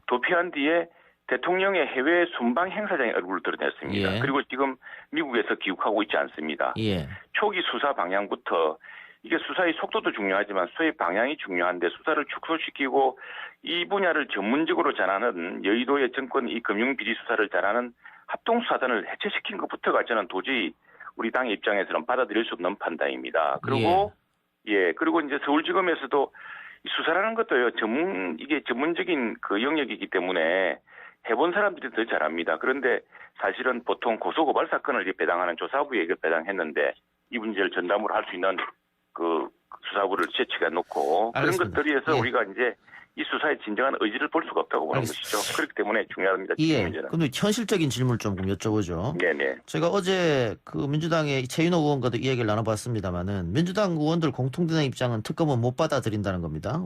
도피한 뒤에 대통령의 해외 순방 행사장에 얼굴을 드러냈습니다. 예. 그리고 지금 미국에서 귀국하고 있지 않습니다. 예. 초기 수사 방향부터 이게 수사의 속도도 중요하지만 수사의 방향이 중요한데 수사를 축소시키고 이 분야를 전문적으로 잘하는 여의도의 정권 이 금융비리 수사를 잘하는 합동수사단을 해체시킨 것부터가 저는 도저히 우리 당의 입장에서는 받아들일 수 없는 판단입니다. 그리고 그리고 이제 서울지검에서도 수사라는 것도요, 이게 전문적인 그 영역이기 때문에 해본 사람들이 더 잘합니다. 그런데 사실은 보통 고소고발 사건을 배당하는 조사부에 이걸 배당했는데 이 문제를 전담으로 할 수 있는 그 수사부를 채취해 놓고 알겠습니다. 그런 것들에 의해서 우리가 이제 이 수사의 진정한 의지를 볼 수가 없다고 보는 것이죠. 그렇기 때문에 중요합니다. 문제는. 그럼 현실적인 질문 좀 여쭤보죠. 네네. 제가 어제 그 민주당의 최인호 의원과도 이 얘기를 나눠봤습니다만은 민주당 의원들 공통된 입장은 특검은 못 받아들인다는 겁니다.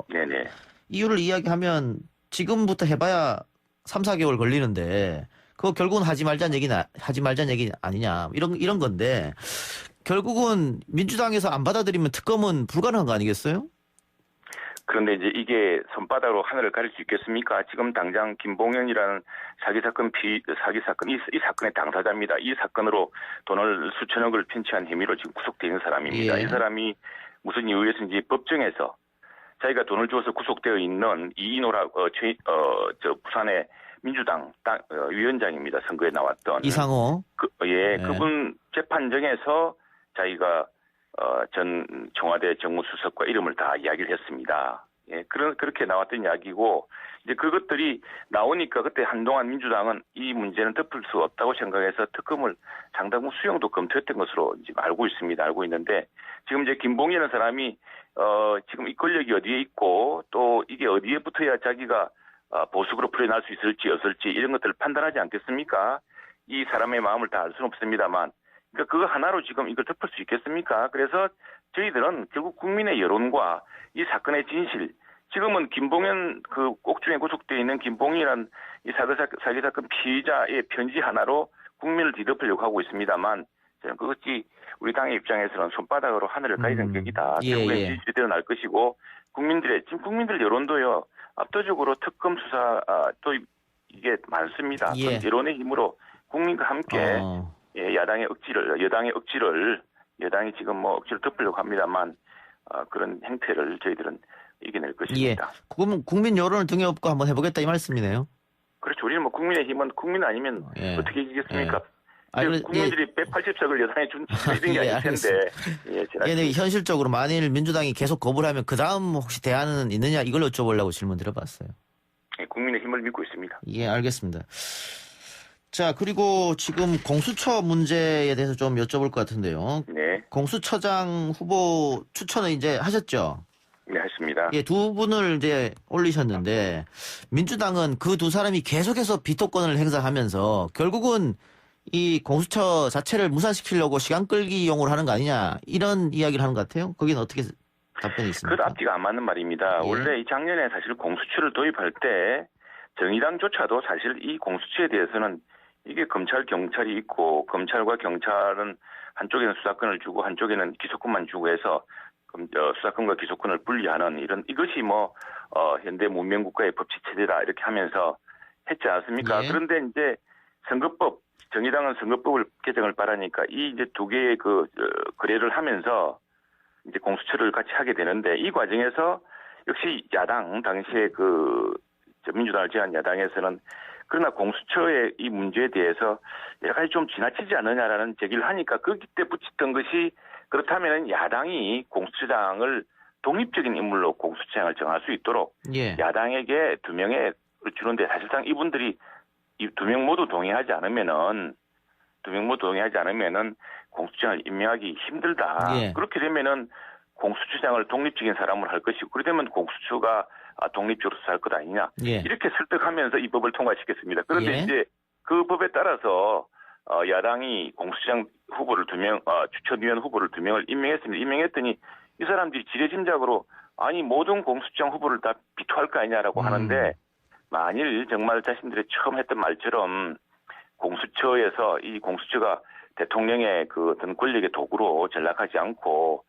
네네. 이유를 이야기하면 지금부터 해봐야 3, 4개월 걸리는데 그거 결국은 하지 말자는 얘기 아니냐 이런 건데 결국은 민주당에서 안 받아들이면 특검은 불가능한 거 아니겠어요? 그런데 이제 이게 손바닥으로 하늘을 가릴 수 있겠습니까? 지금 당장 김봉현이라는 사기 사건, 이 사건의 당사자입니다. 이 사건으로 돈을 수천억을 편취한 혐의로 지금 구속되어 있는 사람입니다. 이 사람이 무슨 이유에서인지 법정에서 자기가 돈을 주어서 구속되어 있는 이인호라, 부산의 민주당 위원장입니다. 선거에 나왔던. 이상호. 그분 재판정에서 자기가 전 청와대 정무수석과 이름을 다 이야기를 했습니다. 그렇게 나왔던 이야기고, 이제 그것들이 나오니까 그때 한동안 민주당은 이 문제는 덮을 수 없다고 생각해서 특검을 상당 수용도 검토했던 것으로 이제 알고 있는데, 지금 이제 김봉현이라는 사람이, 지금 이 권력이 어디에 있고, 또 이게 어디에 붙어야 자기가 보수로 풀어날 수 있을지 없을지 이런 것들을 판단하지 않겠습니까? 이 사람의 마음을 다 알 수는 없습니다만, 그러니까 그거 하나로 지금 이걸 덮을 수 있겠습니까? 그래서 저희들은 결국 국민의 여론과 이 사건의 진실, 지금은 김봉현 옥중에 구속되어 있는 김봉현이라는 이 사기 사건 피의자의 편지 하나로 국민을 뒤덮으려고 하고 있습니다만, 저는 그것이 우리 당의 입장에서는 손바닥으로 하늘을 가리는 격이다. 결국엔 진실이 날 것이고 지금 국민들 여론도요 압도적으로 특검 수사 또 이게 많습니다. 여론의 힘으로 국민과 함께 여당의 억지를 여당이 지금 뭐 억지로 덮으려고 합니다만 그런 행태를 저희들은 이겨낼 것입니다. 그러면 국민 여론을 등에 업고 한번 해보겠다 이 말씀이네요. 그렇죠. 우리는 뭐 국민의힘은 국민 아니면 어떻게 이기겠습니까? 국민들이 180석을 여당에 준 이런 게 아닐 텐데. 네, 현실적으로 만일 민주당이 계속 거부를 하면 그 다음 혹시 대안은 있느냐 이걸 여쭤보려고 질문 드려봤어요. 국민의힘을 믿고 있습니다. 예, 알겠습니다. 자, 그리고 지금 공수처 문제에 대해서 좀 여쭤볼 것 같은데요. 네. 공수처장 후보 추천을 이제 하셨죠? 네, 했습니다. 예, 두 분을 이제 올리셨는데 민주당은 그 두 사람이 계속해서 비토권을 행사하면서 결국은 이 공수처 자체를 무산시키려고 시간 끌기용으로 하는 거 아니냐 이런 이야기를 하는 것 같아요. 거기는 어떻게 답변이 있습니까? 그 앞뒤가 안 맞는 말입니다. 원래 이 작년에 사실 공수처를 도입할 때 정의당조차도 사실 이 공수처에 대해서는 이게 검찰 경찰이 있고 검찰과 경찰은 한쪽에는 수사권을 주고 한쪽에는 기소권만 주고 해서 수사권과 기소권을 분리하는 이것이 현대 문명국가의 법치 체제다 이렇게 하면서 했지 않습니까? 예. 그런데 이제 선거법 정의당은 선거법을 개정을 바라니까 이 이제 두 개의 거래를 하면서 이제 공수처를 같이 하게 되는데 이 과정에서 역시 야당 당시에 민주당을 제한 야당에서는 그러나 공수처의 이 문제에 대해서 여러 가지 좀 지나치지 않느냐라는 제기를 하니까 그때 붙였던 것이 그렇다면 야당이 공수처장을 독립적인 인물로 공수처장을 정할 수 있도록 야당에게 2명을 주는데 사실상 이분들이 이 2명 모두 동의하지 않으면은 공수처장을 임명하기 힘들다. 그렇게 되면은 공수처장을 독립적인 사람으로 할 것이고 그렇게 되면 공수처가 독립적으로 수사할 것 아니냐. 이렇게 설득하면서 이 법을 통과시켰습니다. 그런데 이제 그 법에 따라서 야당이 공수처장 후보를 2명, 추천위원 후보를 2명을 임명했습니다. 임명했더니 이 사람들이 지레짐작으로 아니 모든 공수처장 후보를 다 비토할 거 아니냐라고 하는데 만일 정말 자신들이 처음 했던 말처럼 공수처에서 이 공수처가 대통령의 어떤 권력의 도구로 전락하지 않고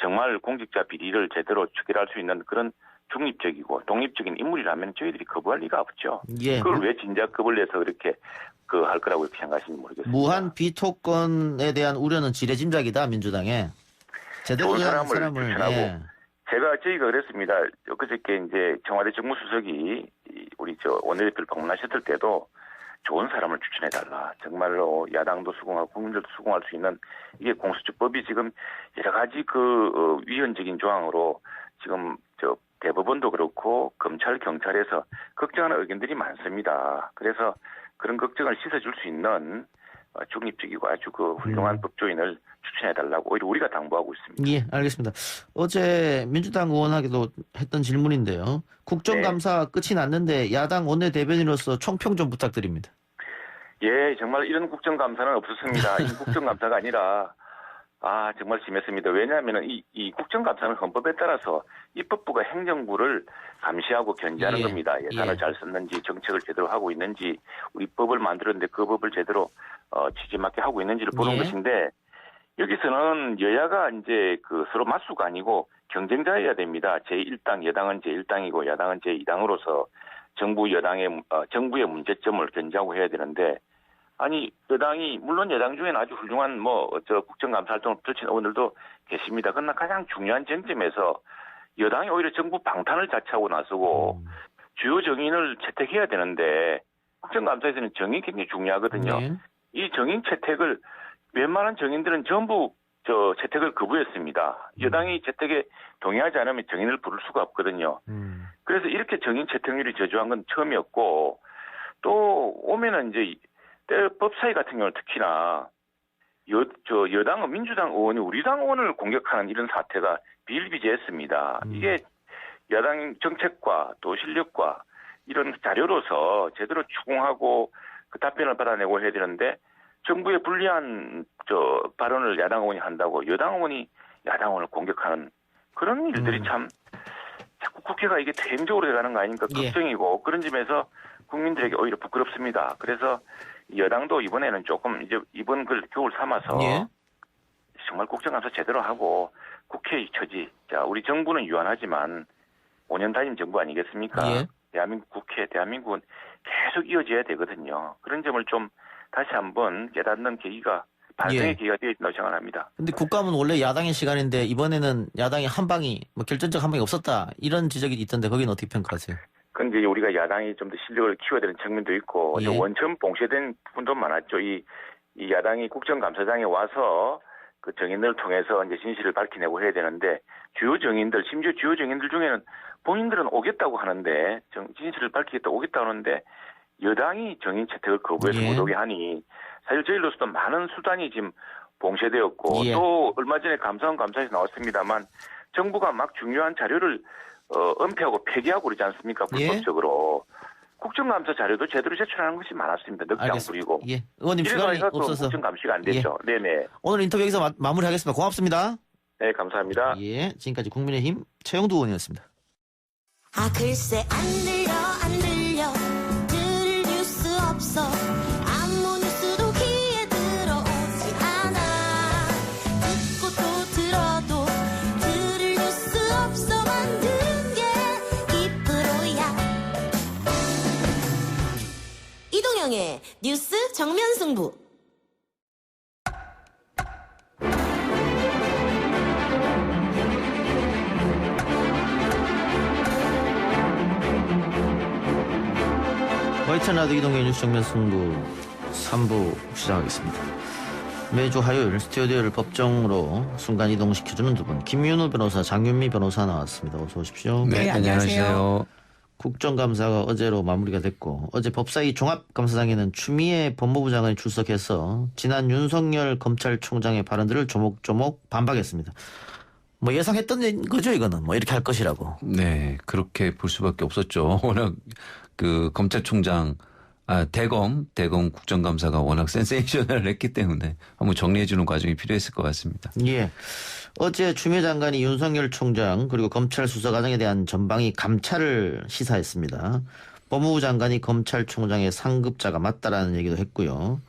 정말 공직자 비리를 제대로 추결할 수 있는 그런 중립적이고 독립적인 인물이라면 저희들이 거부할 리가 없죠. 그걸 왜 진작 겁을 내서 그렇게 할 거라고 이렇게 생각하시는지 모르겠습니다. 무한 비토권에 대한 우려는 지레짐작이다 민주당에. 제대로 좋은 사람을 추천하고 저희가 그랬습니다. 그저께 이제 청와대 정무수석이 우리 원내대표를 방문하셨을 때도 좋은 사람을 추천해달라. 정말로 야당도 수긍하고 국민들도 수긍할 수 있는 이게 공수처법이 지금 여러 가지 위헌적인 조항으로 지금 대법원도 그렇고 검찰 경찰에서 걱정하는 의견들이 많습니다. 그래서 그런 걱정을 씻어줄 수 있는 중립적이고 아주 훌륭한 법조인을 추천해달라고 오히려 우리가 당부하고 있습니다. 예, 알겠습니다. 어제 민주당 의원에게도 했던 질문인데요. 국정감사 끝이 났는데 야당 원내대변인으로서 총평 좀 부탁드립니다. 예, 정말 이런 국정감사는 없었습니다. 이 국정감사가 아니라 정말 심했습니다. 왜냐하면 이 국정감사는 헌법에 따라서 입법부가 행정부를 감시하고 견제하는 겁니다. 예산을 잘 썼는지 정책을 제대로 하고 있는지 우리 법을 만들었는데 그 법을 제대로 취지에 맞게 하고 있는지를 보는 것인데 여기서는 여야가 이제 서로 맞수가 아니고 경쟁자여야 됩니다. 제1당 여당은 제1당이고 야당은 제2당으로서 정부의 문제점을 견제하고 해야 되는데 아니 여당이 물론 여당 중에는 아주 훌륭한 국정감사 활동을 펼친 의원들도 계십니다. 그러나 가장 중요한 쟁점에서 여당이 오히려 정부 방탄을 자처하고 나서고 주요 정인을 채택해야 되는데 국정감사에서는 정인이 굉장히 중요하거든요. 이 정인 채택을 웬만한 정인들은 전부 채택을 거부했습니다. 여당이 채택에 동의하지 않으면 정인을 부를 수가 없거든요. 그래서 이렇게 정인 채택률이 저조한 건 처음이었고 또 오면은 이제 법사위 같은 경우는 특히나 여당은 민주당 의원이 우리 당 의원을 공격하는 이런 사태가 비일비재했습니다. 이게 야당 정책과 또 실력과 이런 자료로서 제대로 추궁하고 그 답변을 받아내고 해야 되는데 정부의 불리한 발언을 야당 의원이 한다고 여당 의원이 야당 의원을 공격하는 그런 일들이 참 자꾸 국회가 이게 퇴행적으로 돼가는 거 아닌가 걱정이고 그런 점에서 국민들에게 오히려 부끄럽습니다. 그래서 여당도 이번에는 조금 이제 이번 겨울 삼아서 정말 국정감사 제대로 하고 국회의 처지. 자, 우리 정부는 유한하지만 5년 단임 정부 아니겠습니까? 대한민국 국회, 대한민국은 계속 이어져야 되거든요. 그런 점을 좀 다시 한번 깨닫는 계기가 반성의 예. 계기가 되어 있다고 생각합니다. 근데 국감은 원래 야당의 시간인데 이번에는 야당이 한 방이 결정적 한 방이 없었다 이런 지적이 있던데 거기는 어떻게 평가하세요? 근데 우리가 야당이 좀 더 실력을 키워야 되는 측면도 있고 예. 원천 봉쇄된 부분도 많았죠. 이 야당이 국정감사장에 와서 그 정인들을 통해서 이제 진실을 밝혀내고 해야 되는데 주요 정인들 심지어 주요 정인들 중에는 본인들은 오겠다고 하는데 진실을 밝히겠다고 오겠다고 하는데 여당이 정인 채택을 거부해서 예. 못 오게 하니 사실 저희로서도 많은 수단이 지금 봉쇄되었고 예. 또 얼마 전에 감사에서 나왔습니다만 정부가 막 중요한 자료를 은폐하고 폐기하고 그러지 않습니까? 예. 불법적으로. 국정감사 자료도 제대로 제출하는 것이 많았습니다. 넉장 부리고. 예. 의원님 시간이 또 없어서 국정감시가 안 됐죠. 네네. 오늘 인터뷰 여기서 마무리하겠습니다. 고맙습니다. 네, 감사합니다. 예. 지금까지 국민의힘 최영두 의원이었습니다. 아 글쎄 안 들려 들을 뉴스 없어 아무 뉴스도 귀에 들어오지 않아 듣고 또 들어도 들을 뉴스 없어 만든 게 기프로야 이동영의 뉴스 정면 승부. YTN 라디오 이동의 뉴스 정면 승부 3부 시작하겠습니다. 매주 화요일 스튜디오를 법정으로 순간 이동시켜주는 두 분, 김윤우 변호사, 장윤미 변호사 나왔습니다. 어서 오십시오. 네, 안녕하세요. 국정감사가 어제로 마무리가 됐고 어제 법사위 종합감사장에는 추미애 법무부 장관이 출석해서 지난 윤석열 검찰총장의 발언들을 조목조목 반박했습니다. 뭐 예상했던 거죠, 이거는. 뭐 이렇게 할 것이라고. 네, 그렇게 볼 수밖에 없었죠. 워낙 그 검찰총장, 대검 국정감사가 워낙 센세이셔널을 했기 때문에 한번 정리해주는 과정이 필요했을 것 같습니다. 예. 어제 추미애 장관이 윤석열 총장 그리고 검찰 수사 과정에 대한 전방위 감찰을 시사했습니다. 법무부 장관이 검찰총장의 상급자가 맞다라는 얘기도 했고요.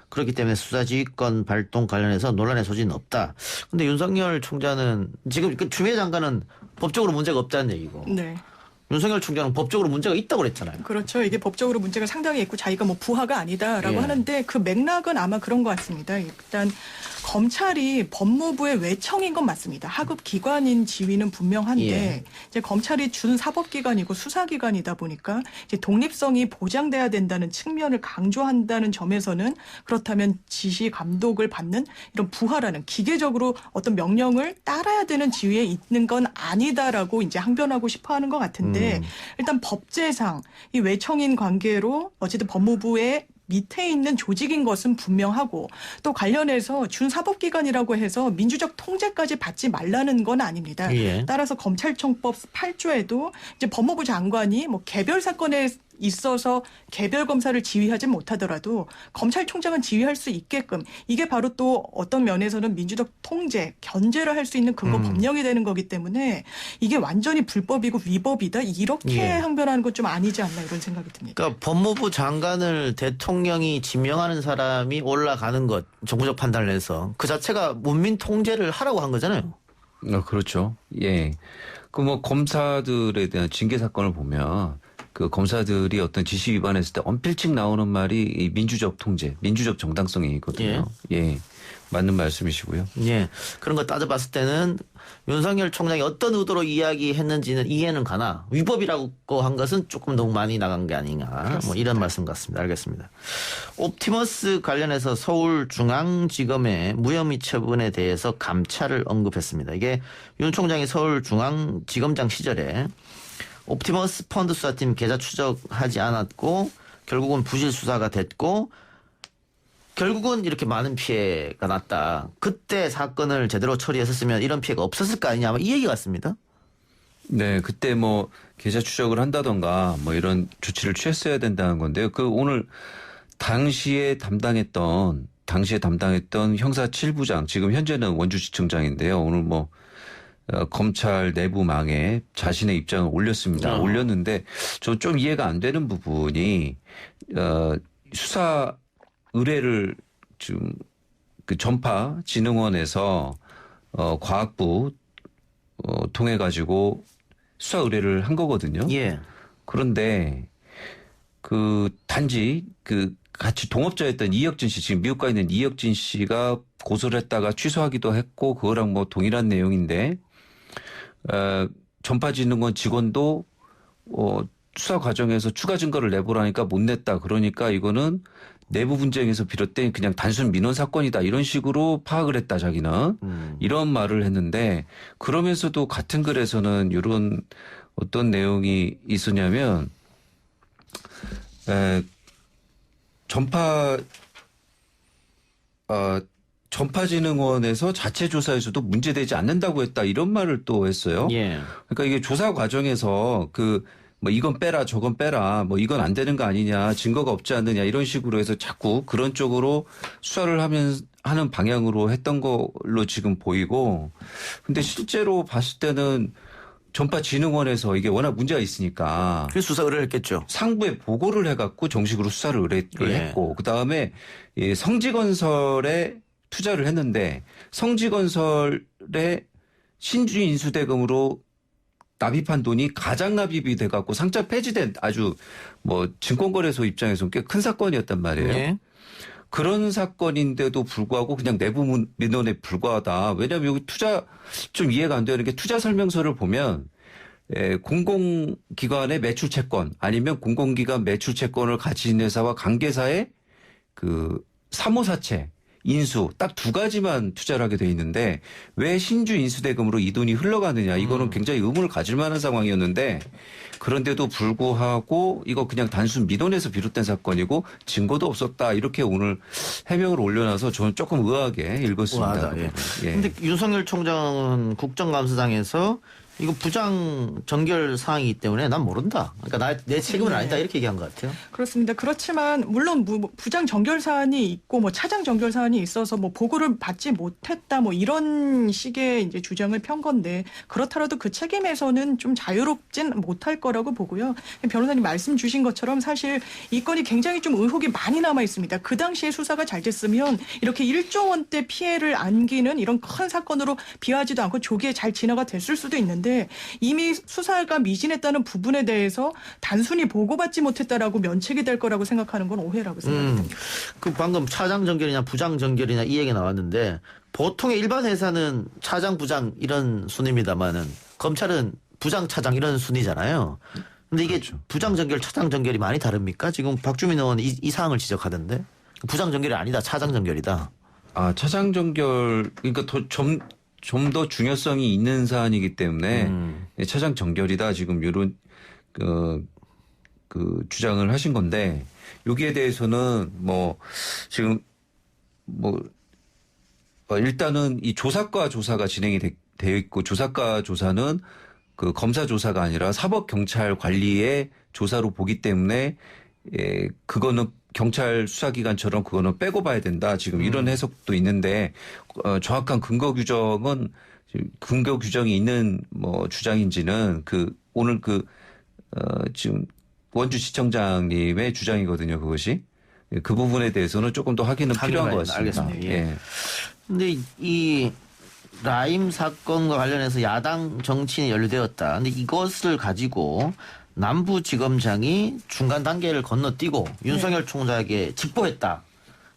그렇기 때문에 수사지휘권 발동 관련해서 논란의 소지는 없다. 근데 윤석열 총장은 지금 추미애 장관은 법적으로 문제가 없다는 얘기고. 네. 윤석열 총장은 법적으로 문제가 있다고 그랬잖아요. 그렇죠. 이게 법적으로 문제가 상당히 있고 자기가 뭐 부하가 아니다라고 예. 하는데 그 맥락은 아마 그런 것 같습니다. 일단 검찰이 법무부의 외청인 건 맞습니다. 하급 기관인 지위는 분명한데 예. 이제 검찰이 준 사법기관이고 수사기관이다 보니까 이제 독립성이 보장돼야 된다는 측면을 강조한다는 점에서는 그렇다면 지시 감독을 받는 이런 부하라는 기계적으로 어떤 명령을 따라야 되는 지위에 있는 건 아니다라고 이제 항변하고 싶어하는 것 같은데 일단 법제상 이 외청인 관계로 어쨌든 법무부의 밑에 있는 조직인 것은 분명하고 또 관련해서 준사법기관이라고 해서 민주적 통제까지 받지 말라는 건 아닙니다. 예. 따라서 검찰청법 8조에도 이제 법무부 장관이 뭐 개별 사건에 있어서 개별 검사를 지휘하지 못하더라도 검찰총장은 지휘할 수 있게끔 이게 바로 또 어떤 면에서는 민주적 통제, 견제를 할 수 있는 근거 법령이 되는 거기 때문에 이게 완전히 불법이고 위법이다 이렇게 예. 항변하는 건 좀 아니지 않나 이런 생각이 듭니다. 그러니까 법무부 장관을 대통령이 지명하는 사람이 올라가는 것, 정부적 판단을 해서 그 자체가 문민 통제를 하라고 한 거잖아요. 그렇죠. 예. 그 뭐 검사들에 대한 징계 사건을 보면 그 검사들이 어떤 지시 위반했을 때 언필칭 나오는 말이 이 민주적 통제, 민주적 정당성이거든요. 예. 맞는 말씀이시고요. 예. 그런 거 따져봤을 때는 윤석열 총장이 어떤 의도로 이야기했는지는 이해는 가나 위법이라고 한 것은 조금 너무 많이 나간 게 아닌가. 그렇습니다. 뭐 이런 말씀 같습니다. 알겠습니다. 옵티머스 관련해서 서울중앙지검의 무혐의 처분에 대해서 감찰을 언급했습니다. 이게 윤 총장이 서울중앙지검장 시절에 옵티머스 펀드 수사팀 계좌 추적하지 않았고 결국은 부실 수사가 됐고 결국은 이렇게 많은 피해가 났다. 그때 사건을 제대로 처리했었으면 이런 피해가 없었을 거 아니냐. 이 얘기 같습니다. 네, 그때 뭐 계좌 추적을 한다던가 뭐 이런 조치를 취했어야 된다는 건데요. 그 오늘 당시에 담당했던 형사 7부장, 지금 현재는 원주지청장인데요. 오늘 뭐 검찰 내부망에 자신의 입장을 올렸습니다. 올렸는데 저 좀 이해가 안 되는 부분이 수사 의뢰를 지금 그 전파진흥원에서 과학부 통해 가지고 수사 의뢰를 한 거거든요. 예. 그런데 그 단지 그 같이 동업자였던 이혁진 씨, 지금 미국 가 있는 이혁진 씨가 고소를 했다가 취소하기도 했고 그거랑 뭐 동일한 내용인데 전파진흥원 직원도 수사 과정에서 추가 증거를 내보라니까 못 냈다. 그러니까 이거는 내부 분쟁에서 비롯된 그냥 단순 민원 사건이다. 이런 식으로 파악을 했다. 자기는 이런 말을 했는데 그러면서도 같은 글에서는 이런 어떤 내용이 있었냐면 전파진흥원에서 자체 조사에서도 문제되지 않는다고 했다. 이런 말을 또 했어요. 예. 그러니까 이게 조사 과정에서 뭐 이건 빼라 저건 빼라 뭐 이건 안 되는 거 아니냐 증거가 없지 않느냐 이런 식으로 해서 자꾸 그런 쪽으로 수사를 하는 방향으로 했던 걸로 지금 보이고 근데 실제로 봤을 때는 전파진흥원에서 이게 워낙 문제가 있으니까 그 수사 의뢰를 했겠죠. 상부에 보고를 해갖고 정식으로 수사를 의뢰를 했고 그다음에 성지건설에 투자를 했는데 성지건설의 신주인수대금으로 납입한 돈이 가장 납입이 돼갖고 상장 폐지된 아주 뭐 증권거래소 입장에서는 꽤 큰 사건이었단 말이에요. 예. 그런 사건인데도 불구하고 그냥 내부 민원에 불과하다. 왜냐하면 여기 투자 좀 이해가 안 되는 게 투자 설명서를 보면 공공기관의 매출 채권 아니면 공공기관 매출 채권을 가진 회사와 관계사의 그 사모사채 인수 딱 두 가지만 투자를 하게 돼 있는데 왜 신주 인수대금으로 이 돈이 흘러가느냐 이거는 굉장히 의문을 가질 만한 상황이었는데 그런데도 불구하고 이거 그냥 단순 민원에서 비롯된 사건이고 증거도 없었다 이렇게 오늘 해명을 올려놔서 저는 조금 의아하게 읽었습니다. 우아하다, 예. 예. 근데 윤석열 총장은 국정감사장에서 이거 부장 전결 사항이기 때문에 난 모른다. 그러니까 내 책임은 아니다 이렇게 얘기한 것 같아요. 그렇습니다. 그렇지만 물론 부장 전결 사안이 있고 뭐 차장 전결 사안이 있어서 뭐 보고를 받지 못했다 뭐 이런 식의 이제 주장을 편 건데 그렇더라도 그 책임에서는 좀 자유롭진 못할 거라고 보고요. 변호사님 말씀 주신 것처럼 사실 이 건이 굉장히 좀 의혹이 많이 남아 있습니다. 그 당시에 수사가 잘 됐으면 이렇게 1조 원대 피해를 안기는 이런 큰 사건으로 비하지도 않고 조기에 잘 진화가 됐을 수도 있는데 이미 수사가 미진했다는 부분에 대해서 단순히 보고받지 못했다라고 면책이 될 거라고 생각하는 건 오해라고 생각합니다. 그 방금 차장 전결이나 부장 전결이나 이 얘기 나왔는데 보통의 일반 회사는 차장 부장 이런 순입니다만은 검찰은 부장 차장 이런 순이잖아요. 근데 이게 그렇죠. 부장 전결 차장 전결이 많이 다릅니까? 지금 박주민 의원 이 사항을 지적하던데 부장 전결이 아니다 차장 전결이다. 아 차장 전결 그러니까 좀 더 중요성이 있는 사안이기 때문에 차장 전결이다 지금 이런 그 주장을 하신 건데 여기에 대해서는 뭐 지금 뭐 일단은 이 조사과 조사가 진행이 되어 있고 조사과 조사는 그 검사 조사가 아니라 사법경찰 관리의 조사로 보기 때문에 그거는 경찰 수사기관처럼 그거는 빼고 봐야 된다. 지금 이런 해석도 있는데 정확한 근거 규정이 있는 뭐 주장인지는 오늘 지금 원주시청장님의 주장이거든요. 그것이 그 부분에 대해서는 조금 더 확인은 필요한 것 같습니다. 알겠습니다. 예. 근데 이 라임 사건과 관련해서 야당 정치인이 연루되었다. 근데 이것을 가지고 남부지검장이 중간 단계를 건너뛰고 윤석열 총장에게 직보했다.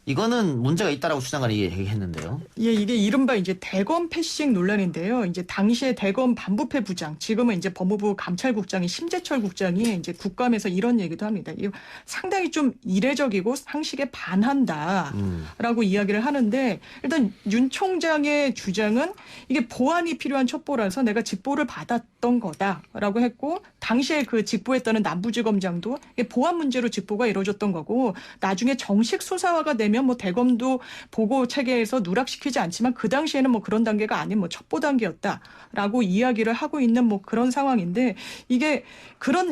이거는 문제가 있다라고 수장관이 얘기했는데요. 예, 이게 이른바 이제 대검 패싱 논란인데요. 이제 당시에 대검 반부패 부장, 지금은 이제 법무부 감찰국장이 심재철 국장이 이제 국감에서 이런 얘기도 합니다. 이거 상당히 좀 이례적이고 상식에 반한다라고 이야기를 하는데 일단 윤 총장의 주장은 이게 보완이 필요한 첩보라서 내가 직보를 받았던 거다라고 했고 당시에 그 직보했다는 남부지검장도 보완 문제로 직보가 이루어졌던 거고 나중에 정식 수사화가 되면 뭐 대검도 보고 체계에서 누락시키지 않지만 그 당시에는 뭐 그런 단계가 아닌 뭐 첩보 단계였다라고 이야기를 하고 있는 뭐 그런 상황인데 이게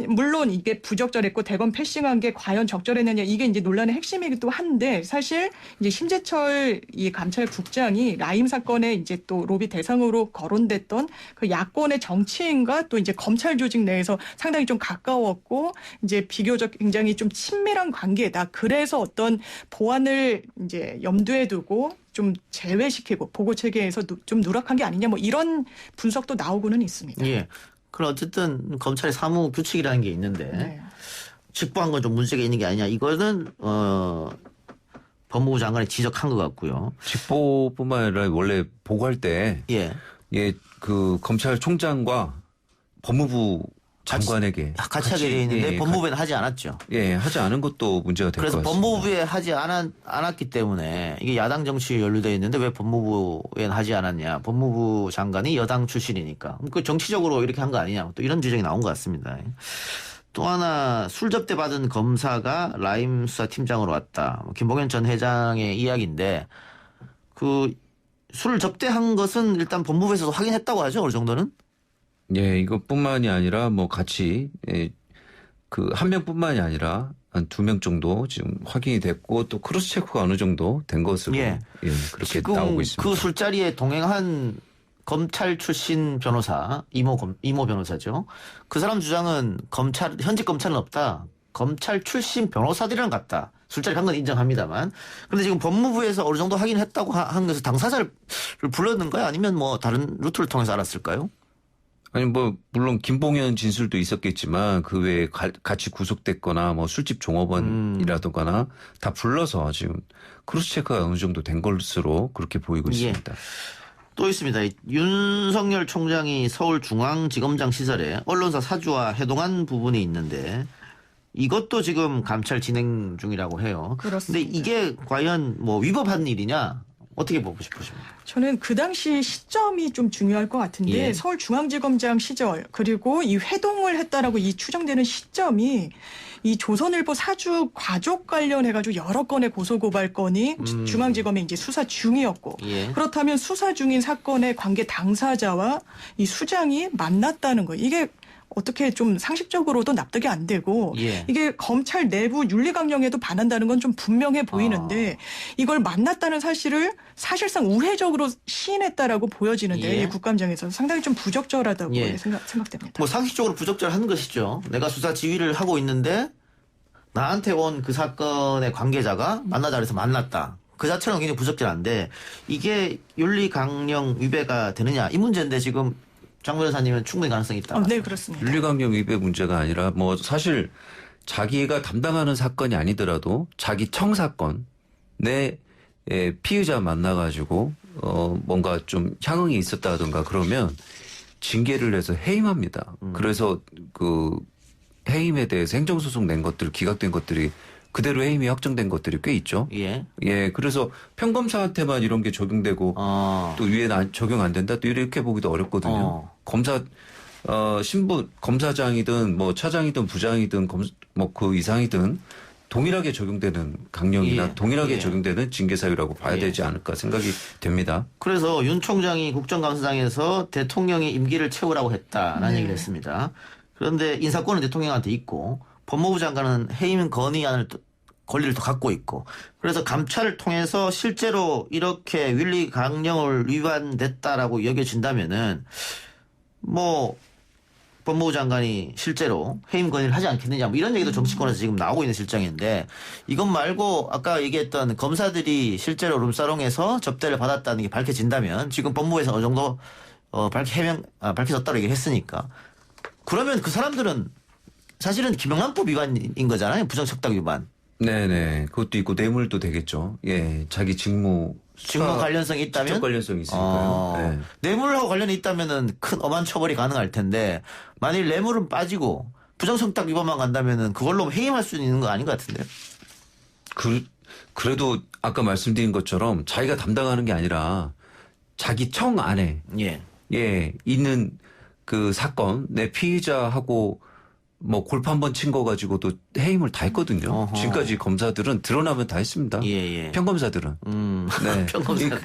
물론 이게 부적절했고 대검 패싱한 게 과연 적절했느냐 이게 이제 논란의 핵심이기도 한데 사실 이제 심재철 이 감찰국장이 라임 사건에 이제 또 로비 대상으로 거론됐던 그 야권의 정치인과 또 이제 검찰 조직 내에서 상당히 좀 가까웠고 이제 비교적 굉장히 좀 친밀한 관계다. 그래서 어떤 보안을 이제 염두에 두고 좀 제외시키고 보고 체계에서 좀 누락한 게 아니냐 뭐 이런 분석도 나오고는 있습니다. 예. 그럼 어쨌든 검찰의 사무 규칙이라는 게 있는데 직보한 건 좀 문제가 있는 게 아니냐. 이거는 법무부 장관이 지적한 것 같고요. 직보뿐만 아니라 원래 보고할 때 예. 그 검찰총장과 법무부 장관에게 같이 하게 돼 있는데 법무부에는 하지 않았죠. 예, 하지 않은 것도 문제가 될 것 같습니다. 그래서 법무부에 하지 않았기 때문에 이게 야당 정치에 연루되어 있는데 왜 법무부에는 하지 않았냐. 법무부 장관이 여당 출신이니까. 그 정치적으로 이렇게 한 거 아니냐. 또 이런 지적이 나온 것 같습니다. 또 하나 술 접대 받은 검사가 라임 수사팀장으로 왔다. 김봉현 전 회장의 이야기인데 그 술을 접대한 것은 일단 법무부에서도 확인했다고 하죠. 어느 정도는. 예, 이것뿐만이 아니라 뭐 같이 그 한 명뿐만이 아니라 한 2명 정도 지금 확인이 됐고 또 크로스 체크가 어느 정도 된 것으로 그렇게 나오고 있습니다. 그 술자리에 동행한 검찰 출신 변호사 이모 변호사죠. 그 사람 주장은 현직 검찰은 없다. 검찰 출신 변호사들이랑 같다. 술자리 간 건 인정합니다만. 그런데 지금 법무부에서 어느 정도 확인했다고 한 것은 당사자를 불렀는가요? 아니면 뭐 다른 루트를 통해서 알았을까요? 아니 뭐 물론 김봉현 진술도 있었겠지만 그 외에 같이 구속됐거나 뭐 술집 종업원이라든가 다 불러서 지금 크로스 체크가 어느 정도 된 것으로 그렇게 보이고 있습니다. 또 있습니다. 윤석열 총장이 서울중앙지검장 시절에 언론사 사주와 회동한 부분이 있는데 이것도 지금 감찰 진행 중이라고 해요. 그런데 이게 과연 뭐 위법한 일이냐? 어떻게 보고 싶으십니까? 저는 그 당시 시점이 좀 중요할 것 같은데 서울중앙지검장 시절 그리고 이 회동을 했다라고 이 추정되는 시점이 이 조선일보 사주 가족 관련해가지고 여러 건의 고소고발 건이 중앙지검에 이제 수사 중이었고 그렇다면 수사 중인 사건의 관계 당사자와 이 수장이 만났다는 거 이게 어떻게 좀 상식적으로도 납득이 안 되고 이게 검찰 내부 윤리강령에도 반한다는 건 좀 분명해 보이는데 이걸 만났다는 사실을 사실상 우회적으로 시인했다라고 보여지는데 이 국감장에서 상당히 좀 부적절하다고 생각됩니다. 뭐 상식적으로 부적절한 것이죠. 내가 수사 지휘를 하고 있는데 나한테 온 그 사건의 관계자가 만나자 그래서 만났다. 그 자체는 굉장히 부적절한데 이게 윤리강령 위배가 되느냐 이 문제인데 지금 장 변호사님은 충분히 가능성이 있다. 네, 그렇습니다. 윤리강령 위배 문제가 아니라 뭐 사실 자기가 담당하는 사건이 아니더라도 자기 청 사건 내 피의자 만나가지고 뭔가 좀 향응이 있었다든가 그러면 징계를 해서 해임합니다. 그래서 그 해임에 대해서 행정소송 낸 것들 기각된 것들이 그대로 해임이 확정된 것들이 꽤 있죠. 그래서 평검사한테만 이런 게 적용되고 또 위에 적용 안 된다 또 이렇게 보기도 어렵거든요. 검사 신분 검사장이든 뭐 차장이든 부장이든 뭐 그 이상이든 동일하게 적용되는 강령이나 동일하게 적용되는 징계 사유라고 봐야 되지 않을까 생각이 됩니다. 그래서 윤 총장이 국정감사장에서 대통령이 임기를 채우라고 했다라는 얘기를 했습니다. 그런데 인사권은 대통령한테 있고 법무부 장관은 해임 건의안을 권리를 또 갖고 있고 그래서 감찰을 통해서 실제로 이렇게 윤리 강령을 위반됐다라고 여겨진다면은 뭐 법무부 장관이 실제로 해임 건의를 하지 않겠느냐 뭐 이런 얘기도 정치권에서 지금 나오고 있는 실정인데 이것 말고 아까 얘기했던 검사들이 실제로 룸사롱에서 접대를 받았다는 게 밝혀진다면 지금 법무부에서 어느 정도 밝혀졌다고 얘기를 했으니까 그러면 그 사람들은 사실은 김영란법 위반인 거잖아요. 부정척당 위반. 네네. 그것도 있고 뇌물도 되겠죠. 자기 직무 관련성이 있다면? 직접 관련성이 있으니까요. 뇌물하고 관련이 있다면은 큰 엄한 처벌이 가능할 텐데 만일 뇌물은 빠지고 부정청탁 위반만 간다면은 그걸로 해임할 수 있는 거 아닌 것 같은데요. 그래도 아까 말씀드린 것처럼 자기가 담당하는 게 아니라 자기 청 안에 있는 그 사건 내 피의자하고 뭐 골프 한 번 친 거 가지고도 해임을 다 했거든요. 지금까지 검사들은 드러나면 다 했습니다. 평검사들은. 평검사.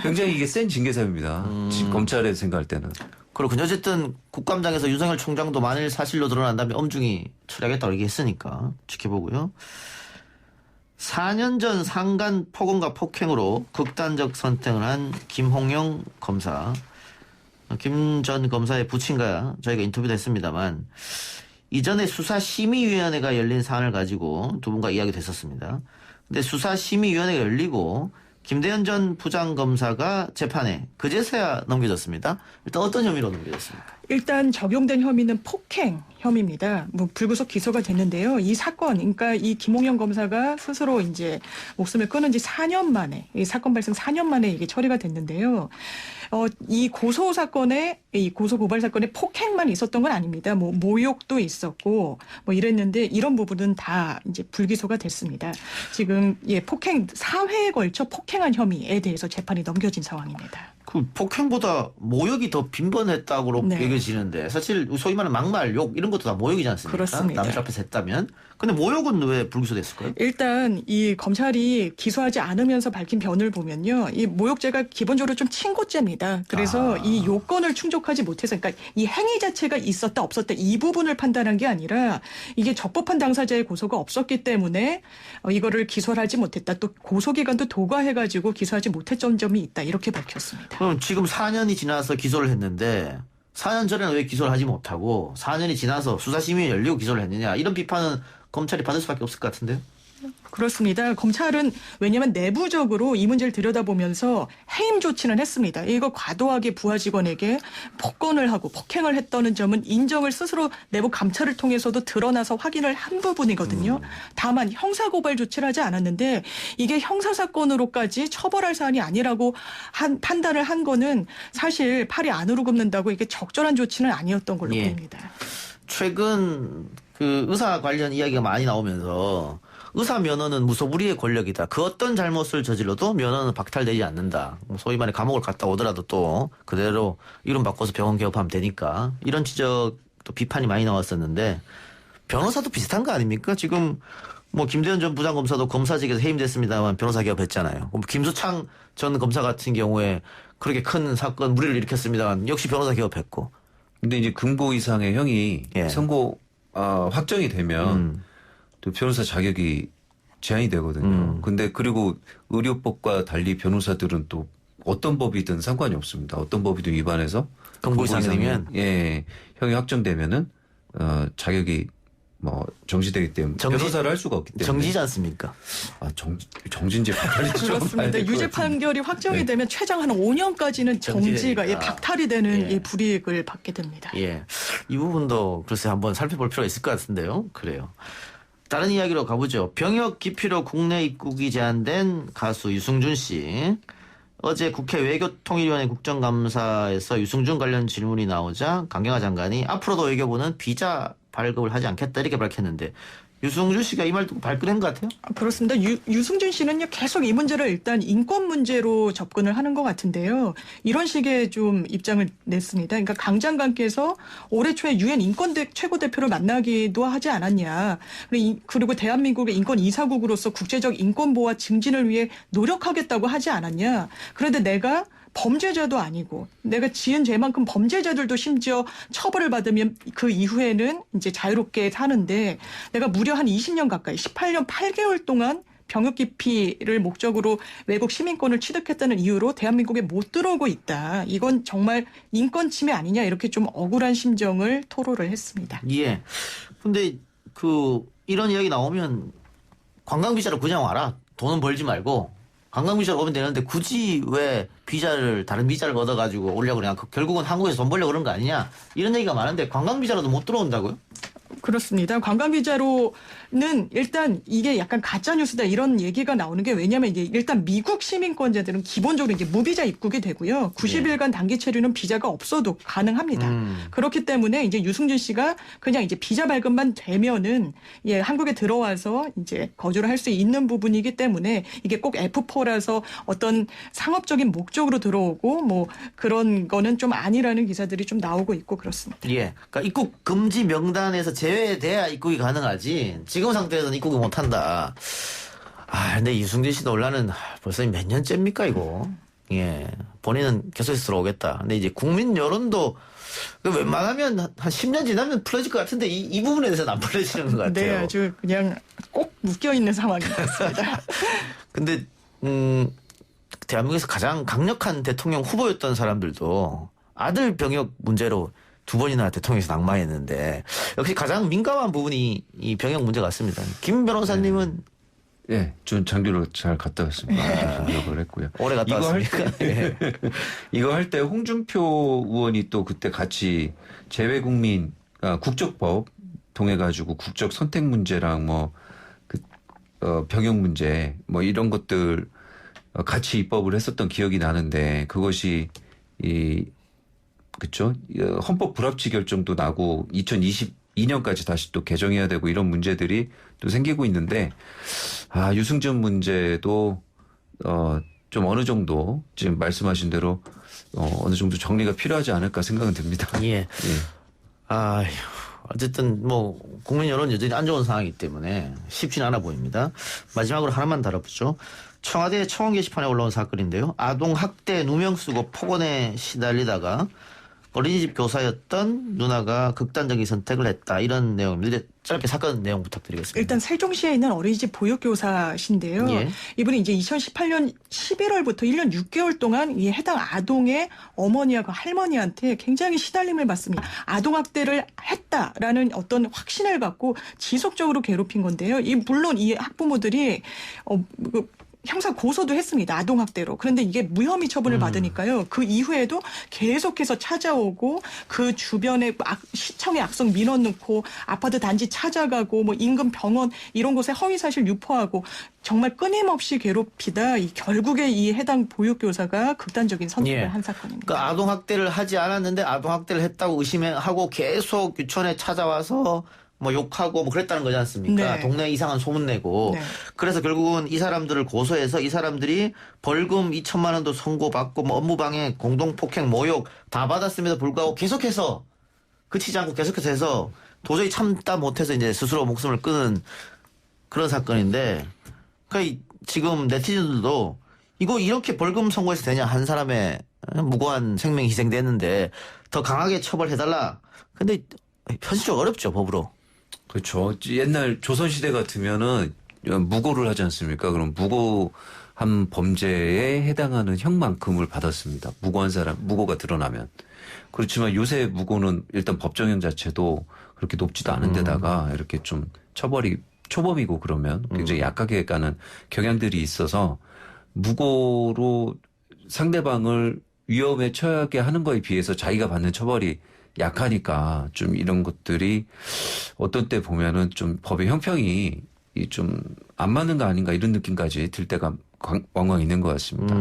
굉장히 이게 센 징계사유입니다. 검찰에서 생각할 때는. 그렇군요. 어쨌든 국감장에서 윤석열 총장도 만일 사실로 드러난다면 엄중히 처리하겠다고 얘기했으니까 지켜보고요. 4년 전 상간 폭언과 폭행으로 극단적 선택을 한 김홍영 검사. 김 전 검사의 부친과 저희가 인터뷰도 했습니다만 이전에 수사심의위원회가 열린 사안을 가지고 두 분과 이야기도 했었습니다. 근데 수사심의위원회가 열리고 김대현 전 부장검사가 재판에 그제서야 넘겨졌습니다. 일단 어떤 혐의로 넘겨졌습니까? 일단 적용된 혐의는 폭행 혐의입니다. 뭐 불구속 기소가 됐는데요. 이 사건, 그러니까 이 김홍영 검사가 스스로 이제 목숨을 끊은 지 4년 만에, 이 사건 발생 4년 만에 이게 처리가 됐는데요. 이 고소 사건에, 이 고소 고발 사건에 폭행만 있었던 건 아닙니다. 뭐 모욕도 있었고 뭐 이랬는데 이런 부분은 다 이제 불기소가 됐습니다. 지금 폭행 4회에 걸쳐 폭행한 혐의에 대해서 재판이 넘겨진 상황입니다. 그 폭행보다 모욕이 더 빈번했다고 네. 여겨지는데 사실 소위 말하는 막말, 욕 이런 것도 다 모욕이지 않습니까? 그렇습니다. 남들 앞에서 했다면. 근데 모욕은 왜 불기소됐을까요? 일단 이 검찰이 기소하지 않으면서 밝힌 변을 보면요. 이 모욕죄가 기본적으로 좀 친고죄입니다. 그래서 이 요건을 충족하지 못해서 그러니까 이 행위 자체가 있었다 없었다 이 부분을 판단한 게 아니라 이게 적법한 당사자의 고소가 없었기 때문에 이거를 기소를 하지 못했다. 또 고소기간도 도과해가지고 기소하지 못했던 점이 있다. 이렇게 밝혔습니다. 그럼 지금 4년이 지나서 기소를 했는데 4년 전에는 왜 기소를 하지 못하고 4년이 지나서 수사심이 열리고 기소를 했느냐 이런 비판은 검찰이 받을 수밖에 없을 것 같은데요. 그렇습니다. 검찰은 왜냐하면 내부적으로 이 문제를 들여다보면서 해임 조치는 했습니다. 이거 과도하게 부하 직원에게 폭언을 하고 폭행을 했다는 점은 인정을 스스로 내부 감찰을 통해서도 드러나서 확인을 한 부분이거든요. 다만 형사고발 조치를 하지 않았는데 이게 형사사건으로까지 처벌할 사안이 아니라고 판단을 한 거는 사실 팔이 안으로 굽는다고 이게 적절한 조치는 아니었던 걸로 보입니다. 최근 그 의사 관련 이야기가 많이 나오면서 의사 면허는 무소불위의 권력이다. 그 어떤 잘못을 저질러도 면허는 박탈되지 않는다. 소위 말해 감옥을 갔다 오더라도 또 그대로 이름 바꿔서 병원 개업하면 되니까 이런 지적도 비판이 많이 나왔었는데 변호사도 비슷한 거 아닙니까? 지금 뭐 김대현 전 부장검사도 검사직에서 해임됐습니다만 변호사 개업했잖아요. 김수창 전 검사 같은 경우에 그렇게 큰 사건 무리를 일으켰습니다만 역시 변호사 개업했고. 근데 이제 금고 이상의 형이 선고 확정이 되면 또 변호사 자격이 제한이 되거든요. 근데 그리고 의료법과 달리 변호사들은 또 어떤 법이든 상관이 없습니다. 어떤 법이든 위반해서 금고 이상이면 형이 확정되면은 자격이 뭐 정지되기 때문에 변호사를 할 수가 없기 때문에 정지지 않습니까? 정진제 박탈이죠. 그렇습니다. 유죄 판결이 확정이 되면 최장 한 5년까지는 정지가 박탈이 되는 이 불이익을 받게 됩니다. 이 부분도 글쎄 한번 살펴볼 필요가 있을 것 같은데요. 그래요. 다른 이야기로 가보죠. 병역 기피로 국내 입국이 제한된 가수 유승준 씨. 어제 국회 외교통일위원회 국정감사에서 유승준 관련 질문이 나오자 강경화 장관이 앞으로도 외교부는 비자 발급을 하지 않겠다 이렇게 밝혔는데 유승준 씨가 이 말 듣고 발끈한 것 같아요? 그렇습니다. 유승준 씨는요 계속 이 문제를 일단 인권 문제로 접근을 하는 것 같은데요. 이런 식의 좀 입장을 냈습니다. 그러니까 강 장관께서 올해 초에 유엔 인권 최고 대표를 만나기도 하지 않았냐. 그리고 대한민국의 인권 이사국으로서 국제적 인권 보호와 증진을 위해 노력하겠다고 하지 않았냐. 그런데 내가 범죄자도 아니고 내가 지은 죄만큼 범죄자들도 심지어 처벌을 받으면 그 이후에는 이제 자유롭게 사는데 내가 무려 한 20년 가까이 18년 8개월 동안 병역 기피를 목적으로 외국 시민권을 취득했다는 이유로 대한민국에 못 들어오고 있다. 이건 정말 인권 침해 아니냐 이렇게 좀 억울한 심정을 토로를 했습니다. 근데 이런 이야기 나오면 관광비자로 그냥 와라. 돈은 벌지 말고 관광비자로 오면 되는데 굳이 왜 다른 비자를 얻어가지고 오려고 그냥 결국은 한국에서 돈 벌려고 그런 거 아니냐 이런 얘기가 많은데 관광비자로도 못 들어온다고요? 그렇습니다. 관광비자로는 일단 이게 약간 가짜뉴스다 이런 얘기가 나오는 게 왜냐하면 이제 일단 미국 시민권자들은 기본적으로 이제 무비자 입국이 되고요. 90일간 단기 체류는 비자가 없어도 가능합니다. 그렇기 때문에 이제 유승준 씨가 그냥 이제 비자 발급만 되면은 한국에 들어와서 이제 거주를 할 수 있는 부분이기 때문에 이게 꼭 F4라서 어떤 상업적인 목적으로 들어오고 뭐 그런 거는 좀 아니라는 기사들이 좀 나오고 있고 그렇습니다. 그러니까 입국 금지 명단에서 제외돼야 입국이 가능하지 지금 상태에서는 입국을 못한다. 근데 유승준 씨 논란은 벌써 몇 년째입니까 이거. 본인은 계속해서 들어오겠다. 근데 이제 국민 여론도 웬만하면 한 10년 지나면 풀어질 것 같은데 이 부분에 대해서는 안 풀어지는 것 같아요. 네, 아주 그냥 꼭 묶여있는 상황인 것 같습니다. 근데 대한민국에서 가장 강력한 대통령 후보였던 사람들도 아들 병역 문제로 2번이나 대통령에서 낙마했는데 역시 가장 민감한 부분이 이 병역 문제 같습니다. 김 변호사님은 예, 전 장교로 잘 갔다 왔습니다. 기억을 했고요. 오래 갔다 왔습니까? 이거 할 때 홍준표 의원이 또 그때 같이 재외국민 국적법 통해가지고 국적 선택 문제랑 뭐 병역 문제 뭐 이런 것들 같이 입법을 했었던 기억이 나는데 그것이 그쵸? 헌법 불합치 결정도 나고 2022년까지 다시 또 개정해야 되고 이런 문제들이 또 생기고 있는데 유승준 문제도 좀 어느 정도 지금 말씀하신 대로 어느 정도 정리가 필요하지 않을까 생각은 듭니다. 예. 어쨌든 뭐 국민 여론 여전히 안 좋은 상황이기 때문에 쉽지는 않아 보입니다. 마지막으로 하나만 다뤄보죠. 청와대 청원 게시판에 올라온 사건인데요. 아동 학대 누명 쓰고 폭언에 시달리다가 어린이집 교사였던 누나가 극단적인 선택을 했다. 이런 내용입니다. 짧게 사건 내용 부탁드리겠습니다. 일단 세종시에 있는 어린이집 보육교사신데요. 예. 이분이 이제 2018년 11월부터 1년 6개월 동안 이 해당 아동의 어머니하고 할머니한테 굉장히 시달림을 받습니다. 아동학대를 했다라는 어떤 확신을 갖고 지속적으로 괴롭힌 건데요. 물론 이 학부모들이 형사 고소도 했습니다. 아동학대로. 그런데 이게 무혐의 처분을 받으니까요. 그 이후에도 계속해서 찾아오고 그 주변에 시청에 악성 민원 넣고 아파트 단지 찾아가고 뭐 인근 병원 이런 곳에 허위사실 유포하고 정말 끊임없이 괴롭히다 결국에 이 해당 보육교사가 극단적인 선택을 한 사건입니다. 그러니까 아동학대를 하지 않았는데 아동학대를 했다고 의심하고 계속 유치원에 찾아와서 뭐 욕하고 뭐 그랬다는 거지 않습니까? 네. 동네에 이상한 소문 내고. 네. 그래서 결국은 이 사람들을 고소해서 이 사람들이 벌금 2천만 원도 선고받고 뭐 업무방해, 공동폭행, 모욕 다 받았음에도 불구하고 계속해서 그치지 않고 계속해서 해서 도저히 참다 못해서 이제 스스로 목숨을 끊은 그런 사건인데 그러니까 지금 네티즌들도 이거 이렇게 벌금 선고해서 되냐 한 사람의 무고한 생명이 희생됐는데 더 강하게 처벌해달라. 근데 현실적으로 어렵죠 법으로. 그렇죠. 옛날 조선시대 같으면은 무고를 하지 않습니까? 그럼 무고한 범죄에 해당하는 형만큼을 받았습니다. 무고한 사람, 무고가 드러나면. 그렇지만 요새 무고는 일단 법정형 자체도 그렇게 높지도 않은 데다가 이렇게 좀 처벌이 초범이고 그러면 굉장히 약하게 가는 경향들이 있어서 무고로 상대방을 위험에 처하게 하는 거에 비해서 자기가 받는 처벌이 약하니까 좀 이런 것들이 어떤 때 보면은 좀 법의 형평이 좀 안 맞는 거 아닌가 이런 느낌까지 들 때가 왕왕 있는 것 같습니다.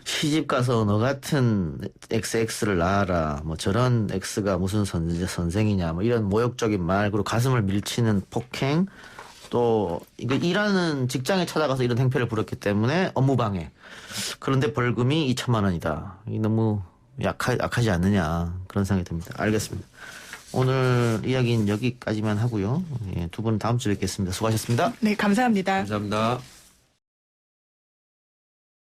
시집 가서 너 같은 XX를 낳아라. 뭐 저런 X가 무슨 선생이냐. 뭐 이런 모욕적인 말 그리고 가슴을 밀치는 폭행 또 이거 일하는 직장에 찾아가서 이런 행패를 부렸기 때문에 업무방해. 그런데 벌금이 2천만 원이다. 이 너무 약하지 않느냐 그런 생각이 듭니다. 알겠습니다. 오늘 이야기는 여기까지만 하고요. 두 분 다음 주에 뵙겠습니다. 수고하셨습니다. 네, 감사합니다. 감사합니다.